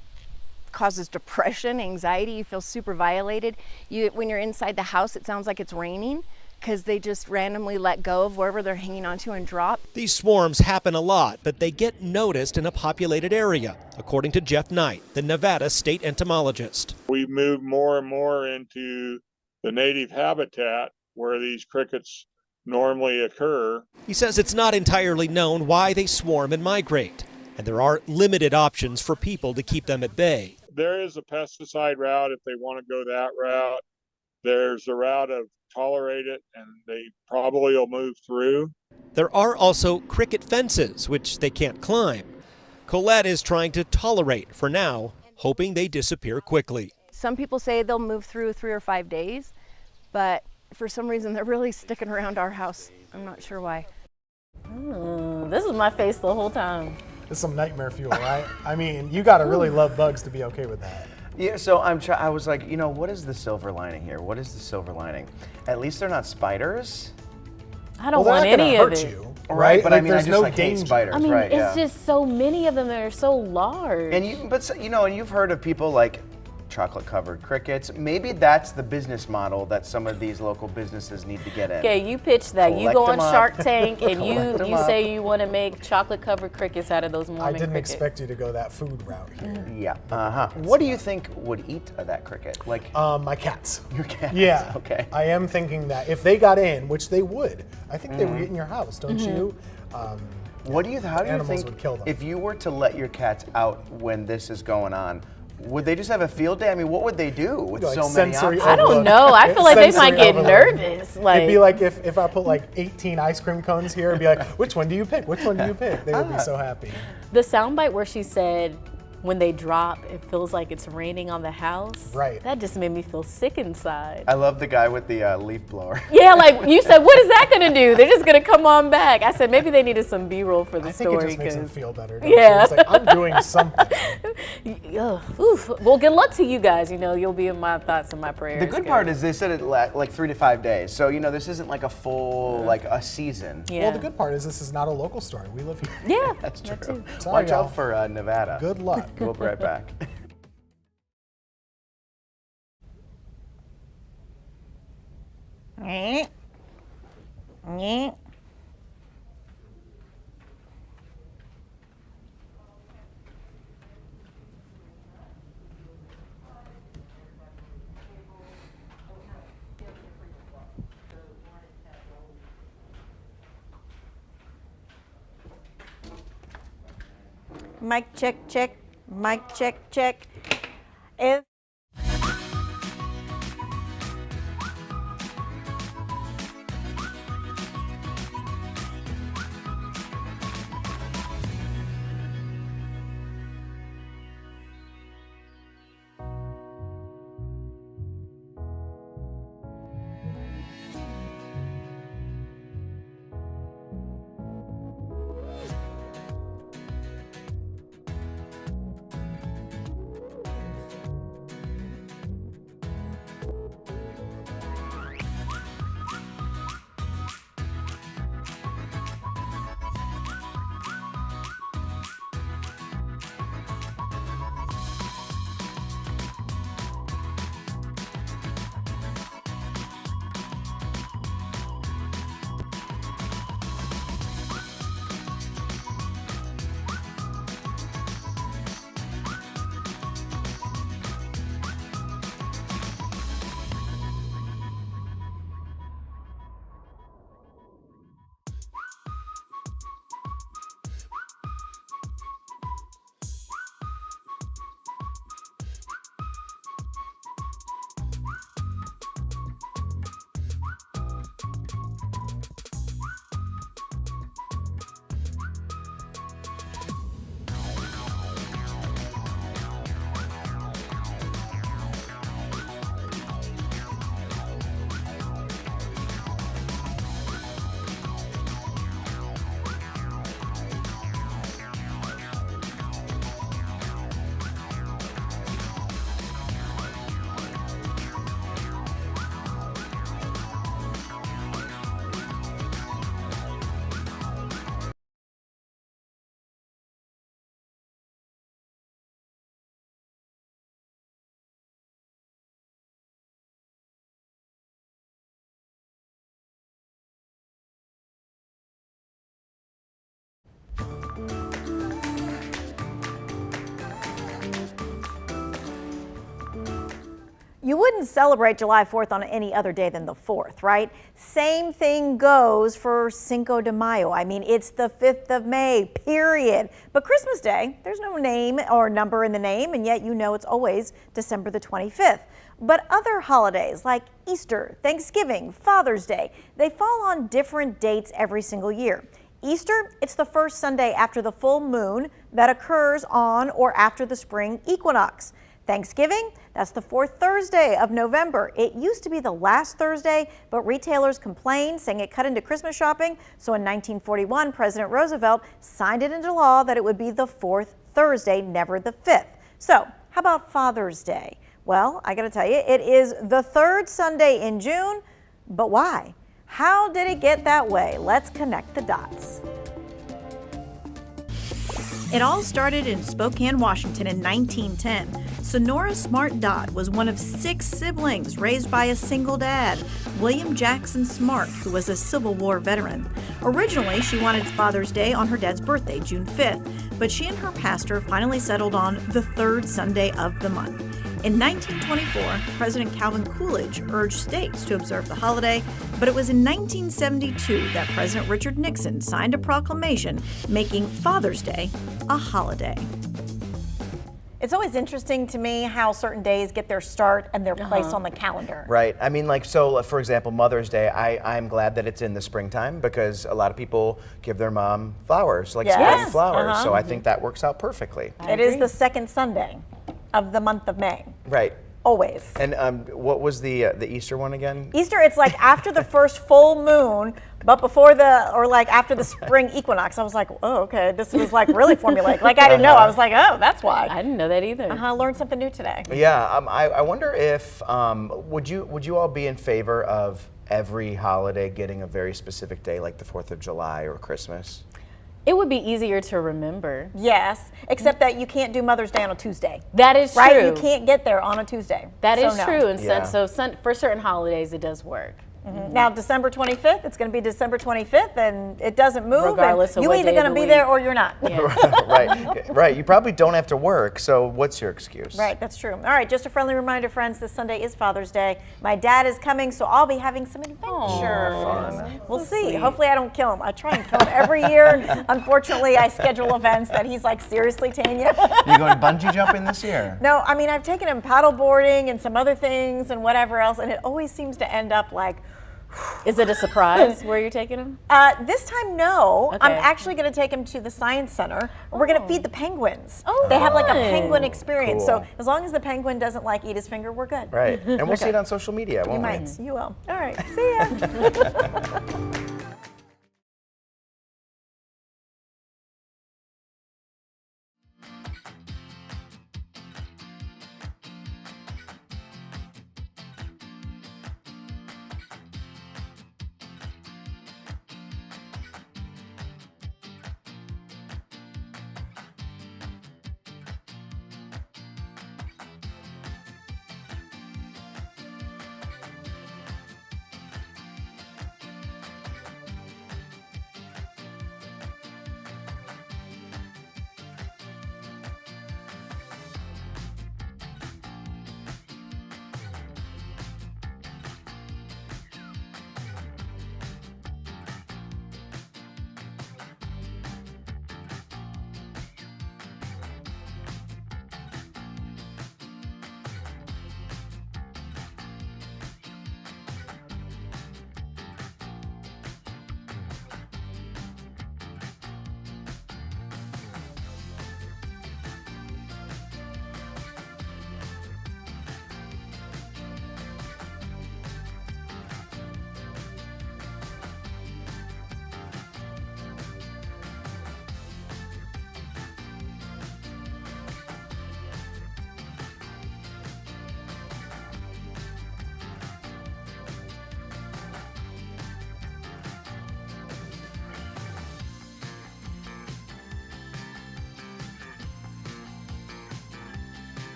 [SPEAKER 23] causes depression, anxiety. You feel super violated. When you're inside the house, it sounds like it's raining because they just randomly let go of wherever they're hanging onto and drop.
[SPEAKER 22] These swarms happen a lot, but they get noticed in a populated area, according to Jeff Knight, the Nevada state entomologist.
[SPEAKER 5] We move more and more into the native habitat where these crickets normally occur.
[SPEAKER 22] He says it's not entirely known why they swarm and migrate, and there are limited options for people to keep them at bay.
[SPEAKER 5] There is a pesticide route if they want to go that route. There's a route of tolerate it, and they probably will move through.
[SPEAKER 22] There are also cricket fences, which they can't climb. Colette is trying to tolerate for now, hoping they disappear quickly.
[SPEAKER 23] Some people say they'll move through 3 or 5 days, but for some reason they're really sticking around our house. I'm not sure why.
[SPEAKER 1] This is my face the whole time.
[SPEAKER 4] It's some nightmare fuel, right? I mean, you gotta really love bugs to be okay with that.
[SPEAKER 2] Yeah, so I was like, you know, what is the silver lining here? What is the silver lining? At least they're not spiders.
[SPEAKER 1] I don't want any of it.
[SPEAKER 4] You,
[SPEAKER 2] right? But
[SPEAKER 4] like,
[SPEAKER 2] I mean,
[SPEAKER 4] there's
[SPEAKER 2] I just
[SPEAKER 4] no
[SPEAKER 2] hate spiders,
[SPEAKER 1] I mean,
[SPEAKER 2] right?
[SPEAKER 1] it's just so many of them that are so large.
[SPEAKER 2] And you've heard of people like chocolate-covered crickets. Maybe that's the business model that some of these local businesses need to get in.
[SPEAKER 1] Okay, you pitch that. You go on Shark Tank and you
[SPEAKER 2] up.
[SPEAKER 1] say you want to make chocolate-covered crickets out of those Mormon
[SPEAKER 4] I didn't
[SPEAKER 1] crickets.
[SPEAKER 4] expect you to go that food route here.
[SPEAKER 2] Yeah. What do you think would eat that cricket? Like
[SPEAKER 4] my cats.
[SPEAKER 2] Your cats.
[SPEAKER 4] Yeah.
[SPEAKER 2] Okay.
[SPEAKER 4] I am thinking that if they got in, which they would, I think they would get in your house, don't you?
[SPEAKER 2] How do you
[SPEAKER 4] animals
[SPEAKER 2] think
[SPEAKER 4] would kill them.
[SPEAKER 2] if you were to let your cats out when this is going on? Would they just have a field day? I mean, what would they do with
[SPEAKER 4] Like
[SPEAKER 2] so many
[SPEAKER 4] sensory
[SPEAKER 2] options?
[SPEAKER 1] I don't know. I feel like they might get nervous. Like,
[SPEAKER 4] it'd be like if I put like 18 ice cream cones here, it'd be like, which one do you pick? Which one do you pick? They would be so happy.
[SPEAKER 1] the soundbite where she said, when they drop, it feels like it's raining on the house.
[SPEAKER 4] Right.
[SPEAKER 1] That just made me feel sick inside.
[SPEAKER 2] I love the guy with the leaf blower.
[SPEAKER 1] Yeah, like you said, what is that going to do? They're just going to come on back. I said maybe they needed some B-roll for the
[SPEAKER 4] I think
[SPEAKER 1] story.
[SPEAKER 4] it just makes them feel better.
[SPEAKER 1] Yeah.
[SPEAKER 4] It's like, I'm doing something.
[SPEAKER 1] Oof. Well, good luck to you guys. You know, you'll be in my thoughts and my prayers.
[SPEAKER 2] The good part is they said it like 3 to 5 days. So, you know, this isn't like a full, like a season.
[SPEAKER 1] Yeah.
[SPEAKER 4] Well, the good part is this is not a local story. We live here.
[SPEAKER 1] Yeah,
[SPEAKER 2] That's true.
[SPEAKER 1] too.
[SPEAKER 4] Sorry,
[SPEAKER 2] Watch
[SPEAKER 4] y'all.
[SPEAKER 2] out for Nevada.
[SPEAKER 4] Good luck.
[SPEAKER 2] We'll be right back.
[SPEAKER 23] Mic check, check. Mic check, check. If
[SPEAKER 6] You wouldn't celebrate July 4th on any other day than the 4th, right? Same thing goes for Cinco de Mayo. I mean, it's the 5th of May, period. But Christmas Day, there's no name or number in the name, and yet you know it's always December the 25th. But other holidays like Easter, Thanksgiving, Father's Day, they fall on different dates every single year. Easter, it's the first Sunday after the full moon that occurs on or after the spring equinox. Thanksgiving, that's the fourth Thursday of November. It used to be the last Thursday, but retailers complained, saying it cut into Christmas shopping. So in 1941, President Roosevelt signed it into law that it would be the fourth Thursday, never the fifth. So how about Father's Day? Well, I gotta tell you, it is the third Sunday in June, but why? How did it get that way? Let's connect the dots.
[SPEAKER 7] It all started in Spokane, Washington in 1910. Sonora Smart Dodd was one of 6 siblings raised by a single dad, William Jackson Smart, who was a Civil War veteran. Originally, she wanted Father's Day on her dad's birthday, June 5th, but she and her pastor finally settled on the third Sunday of the month. In 1924, President Calvin Coolidge urged states to observe the holiday, but it was in 1972 that President Richard Nixon signed a proclamation making Father's Day a holiday.
[SPEAKER 6] It's always interesting to me how certain days get their start and their place on the calendar.
[SPEAKER 2] Right. I mean, like, so for example, Mother's Day, I'm glad that it's in the springtime because a lot of people give their mom flowers, like spring flowers. So I think that works out perfectly.
[SPEAKER 6] It is the second Sunday of the month of May.
[SPEAKER 2] Right.
[SPEAKER 6] Always.
[SPEAKER 2] And what was the Easter one again?
[SPEAKER 6] Easter, it's like after the first full moon, but before after the spring equinox. I was like, oh, okay, this was like really formulaic. Like I didn't know. I was like, oh, that's why.
[SPEAKER 1] I didn't know that either.
[SPEAKER 6] Learned something new today.
[SPEAKER 2] Yeah, I wonder if would you all be in favor of every holiday getting a very specific day, like the 4th of July or Christmas?
[SPEAKER 1] It would be easier to remember.
[SPEAKER 6] Yes, except that you can't do Mother's Day on a Tuesday.
[SPEAKER 1] That is
[SPEAKER 6] right?
[SPEAKER 1] true.
[SPEAKER 6] You can't get there on a Tuesday.
[SPEAKER 1] That is
[SPEAKER 6] no.
[SPEAKER 1] true. And for certain holidays, it does work.
[SPEAKER 6] Now, December 25th, it's going to be December 25th, and it doesn't move.
[SPEAKER 1] Regardless of
[SPEAKER 6] you're
[SPEAKER 1] what
[SPEAKER 6] either
[SPEAKER 1] day of
[SPEAKER 6] going to
[SPEAKER 1] the
[SPEAKER 6] be
[SPEAKER 1] week.
[SPEAKER 6] there or you're not.
[SPEAKER 2] Right. You probably don't have to work, so what's your excuse?
[SPEAKER 6] Right, that's true. All right, just a friendly reminder, friends, this Sunday is Father's Day. My dad is coming, so I'll be having some adventures. We'll see. Hopefully I don't kill him. I try and kill him every year. Unfortunately, I schedule events that he's like, seriously, Tanya?
[SPEAKER 2] You going bungee jumping this year?
[SPEAKER 6] No, I mean, I've taken him paddle boarding and some other things and whatever else, and it always seems to end up like,
[SPEAKER 1] is it a surprise where you're taking him?
[SPEAKER 6] This time, no.
[SPEAKER 1] Okay.
[SPEAKER 6] I'm actually going to take him to the Science Center. We're going to feed the penguins.
[SPEAKER 1] Oh,
[SPEAKER 6] they have like a
[SPEAKER 1] fun.
[SPEAKER 6] penguin experience.
[SPEAKER 2] Cool.
[SPEAKER 6] So as long as the penguin doesn't like eat his finger, we're good.
[SPEAKER 2] Right. And we'll see it on social media, won't we?
[SPEAKER 6] You might. You will. All right. See ya.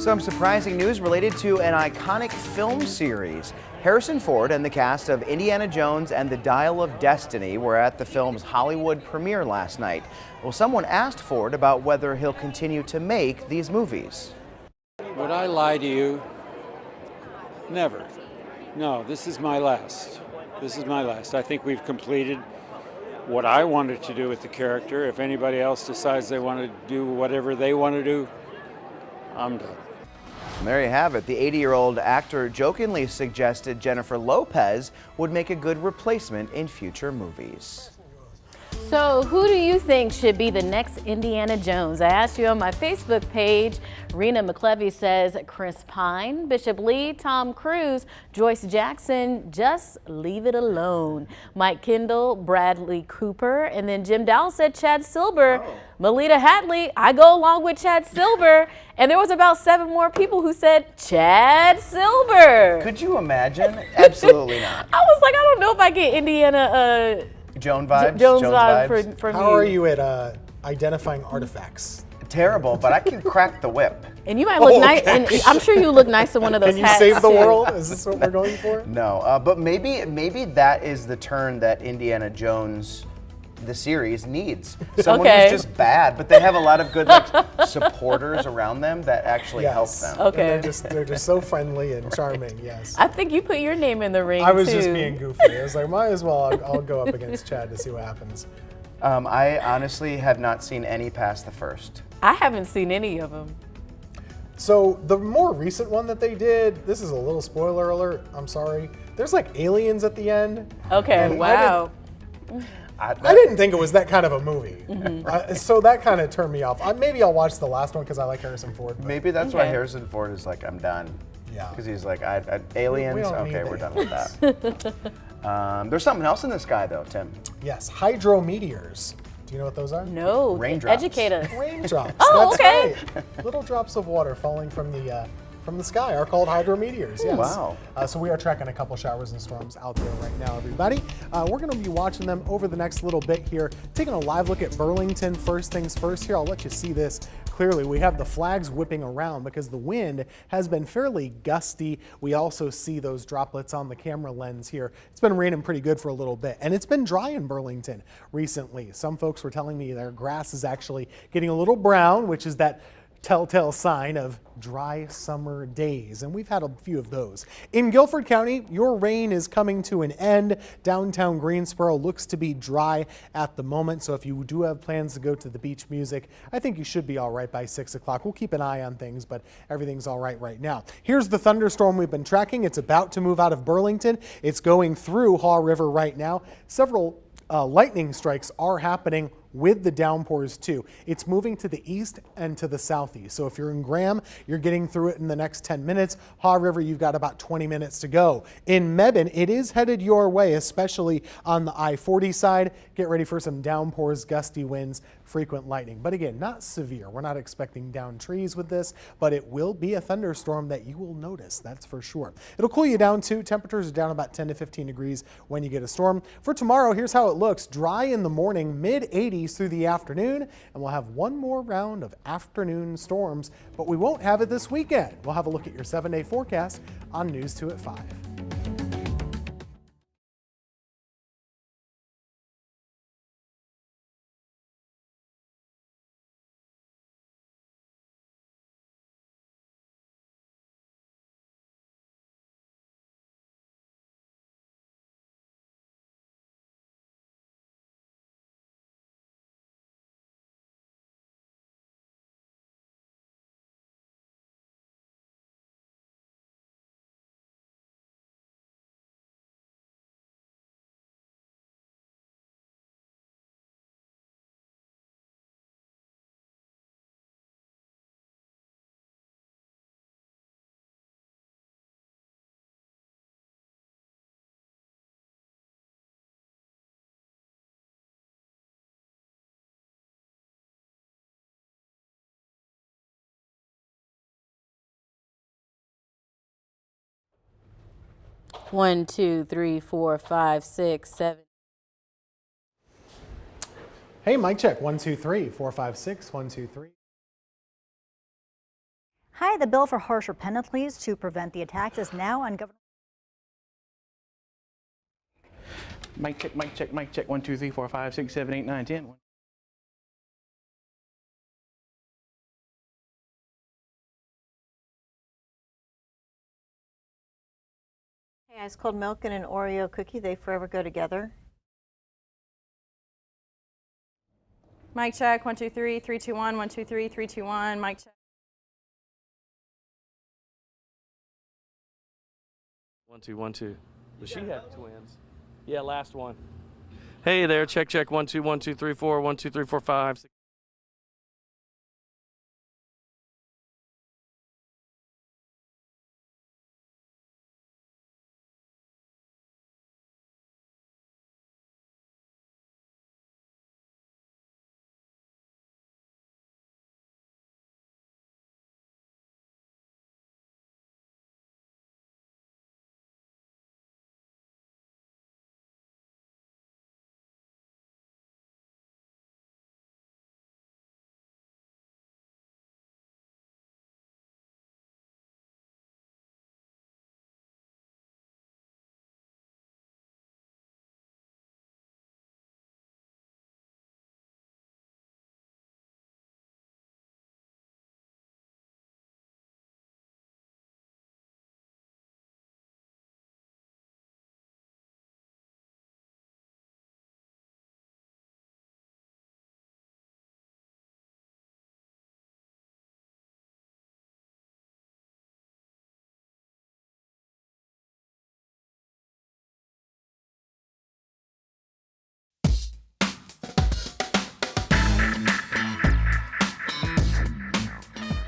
[SPEAKER 2] Some surprising news related to an iconic film series. Harrison Ford and the cast of Indiana Jones and the Dial of Destiny were at the film's Hollywood premiere last night. Well, someone asked Ford about whether he'll continue to make these movies.
[SPEAKER 8] Would I lie to you? Never. No, this is my last. This is my last. I think we've completed what I wanted to do with the character. If anybody else decides they want to do whatever they want to do, I'm done.
[SPEAKER 2] And there you have it. The 80-year-old actor jokingly suggested Jennifer Lopez would make a good replacement in future movies.
[SPEAKER 1] So who do you think should be the next Indiana Jones? I asked you on my Facebook page. Rena McClevey says Chris Pine, Bishop Lee, Tom Cruise, Joyce Jackson, just leave it alone. Mike Kendall, Bradley Cooper, and then Jim Dowell said Chad Silver. Melita Hatley, I go along with Chad Silver. And there was about 7 more people who said Chad Silver.
[SPEAKER 2] Could you imagine? Absolutely not.
[SPEAKER 1] I was like, I don't know if I get Indiana
[SPEAKER 2] Jones vibes.
[SPEAKER 1] Jones vibe from
[SPEAKER 4] How are you at identifying artifacts?
[SPEAKER 2] Terrible, but I can crack the whip.
[SPEAKER 1] And you might look nice, and I'm sure you look nice in one of those hats.
[SPEAKER 4] Can you save the
[SPEAKER 1] too.
[SPEAKER 4] world? Is this what we're going for?
[SPEAKER 2] No, but maybe that is the turn that Indiana Jones, the series, needs. Someone who's just bad, but they have a lot of good supporters around them that actually help them.
[SPEAKER 1] Okay.
[SPEAKER 4] And they're just so friendly and charming. Yes.
[SPEAKER 1] I think you put your name in the ring.
[SPEAKER 4] I was
[SPEAKER 1] too.
[SPEAKER 4] just being goofy. I was like, might as well. I'll go up against Chad to see what happens.
[SPEAKER 2] I honestly have not seen any past the first.
[SPEAKER 1] I haven't seen any of them.
[SPEAKER 4] So the more recent one that they did, this is a little spoiler alert. I'm sorry. There's like aliens at the end.
[SPEAKER 1] Okay. Wow.
[SPEAKER 4] I didn't think it was that kind of a movie. So that kind of turned me off. Maybe I'll watch the last one because I like Harrison Ford.
[SPEAKER 2] Maybe that's why Harrison Ford is like, I'm done.
[SPEAKER 4] Yeah.
[SPEAKER 2] Because he's like, aliens? Okay, we're done with that. There's something else in the sky though, Tim.
[SPEAKER 4] Yes, hydrometeors. Do you know what those are?
[SPEAKER 1] No.
[SPEAKER 2] Raindrops.
[SPEAKER 1] Educate us.
[SPEAKER 4] Raindrops.
[SPEAKER 1] Oh,
[SPEAKER 4] That's
[SPEAKER 1] okay.
[SPEAKER 4] right. Little drops of water falling from the sky are called hydrometeors. Yes.
[SPEAKER 2] Wow.
[SPEAKER 4] So we are tracking a couple showers and storms out there right now, everybody. We're going to be watching them over the next little bit here. Taking a live look at Burlington. First things first here, I'll let you see this clearly. We have the flags whipping around because the wind has been fairly gusty. We also see those droplets on the camera lens here. It's been raining pretty good for a little bit, and it's been dry in Burlington recently. Some folks were telling me their grass is actually getting a little brown, which is that telltale sign of dry summer days, and we've had a few of those. In Guilford County, your rain is coming to an end. Downtown Greensboro looks to be dry at the moment, so if you do have plans to go to the beach music, I think you should be all right by 6 o'clock. We'll keep an eye on things, but everything's all right now. Here's the thunderstorm we've been tracking. It's about to move out of Burlington. It's going through Haw River right now. Several lightning strikes are happening with the downpours too. It's moving to the east and to the southeast. So if you're in Graham, you're getting through it in the next 10 minutes. Haw River, you've got about 20 minutes to go. In Mebane, it is headed your way, especially on the I-40 side. Get ready for some downpours, gusty winds, frequent lightning. But again, not severe. We're not expecting down trees with this, but it will be a thunderstorm that you will notice, that's for sure. It'll cool you down too. Temperatures are down about 10 to 15 degrees when you get a storm. For tomorrow, here's how it looks. Dry in the morning, mid-80s through the afternoon, and we'll have one more round of afternoon storms, but we won't have it this weekend. We'll have a look at your 7-day forecast on News 2 at 5.
[SPEAKER 1] One, two, three, 4, 5, 6, 7.
[SPEAKER 4] Hey, mic check. 1, 2, 3, 4, 5, 6, 1, 2, 3.
[SPEAKER 9] Hi, the bill for harsher penalties to prevent the attacks is now on Governor.
[SPEAKER 10] Mic check, mic check, mic check. 1, 2, 3, 4, 5, 6, 7, 8, 9, 10.
[SPEAKER 6] Hey, ice cold milk and an Oreo cookie, they forever go together.
[SPEAKER 11] Mic check, 1, 2, 3, 3, 2, 1, 1, 2, 3, 3, 2, 1, mic check.
[SPEAKER 3] 1, 2, 1, 2. But she had twins. Yeah, last one. Hey there, check, check, 1, 2, 1, 2, 3, 4, 1, 2, 3, 4, 5, 6.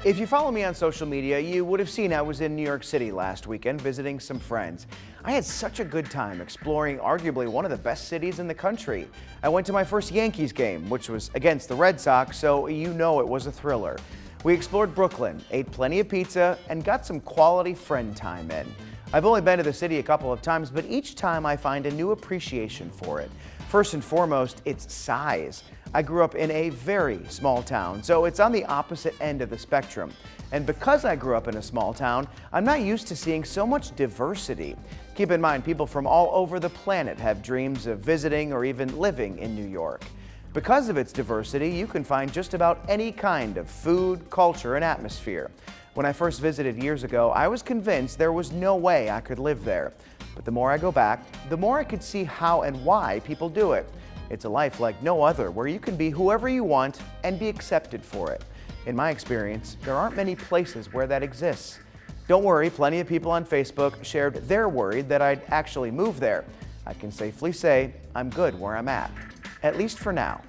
[SPEAKER 2] 'If you follow me on social media, you would have seen I was in New York City last weekend visiting some friends. I had such a good time exploring arguably one of the best cities in the country. I went to my first Yankees game, which was against the Red Sox, so you know it was a thriller. We explored Brooklyn, ate plenty of pizza, and got some quality friend time in. I've only been to the city a couple of times, but each time I find a new appreciation for it. First and foremost, its size. I grew up in a very small town, so it's on the opposite end of the spectrum. And because I grew up in a small town, I'm not used to seeing so much diversity. Keep in mind, people from all over the planet have dreams of visiting or even living in New York. Because of its diversity, you can find just about any kind of food, culture, and atmosphere. When I first visited years ago, I was convinced there was no way I could live there. But the more I go back, the more I could see how and why people do it. It's a life like no other, where you can be whoever you want and be accepted for it. In my experience, there aren't many places where that exists. Don't worry, plenty of people on Facebook shared they're worried that I'd actually move there. I can safely say I'm good where I'm at least for now.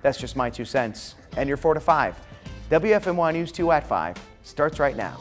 [SPEAKER 2] That's just my 2 cents. And your 4 to 5. WFMY News 2 at 5 starts right now.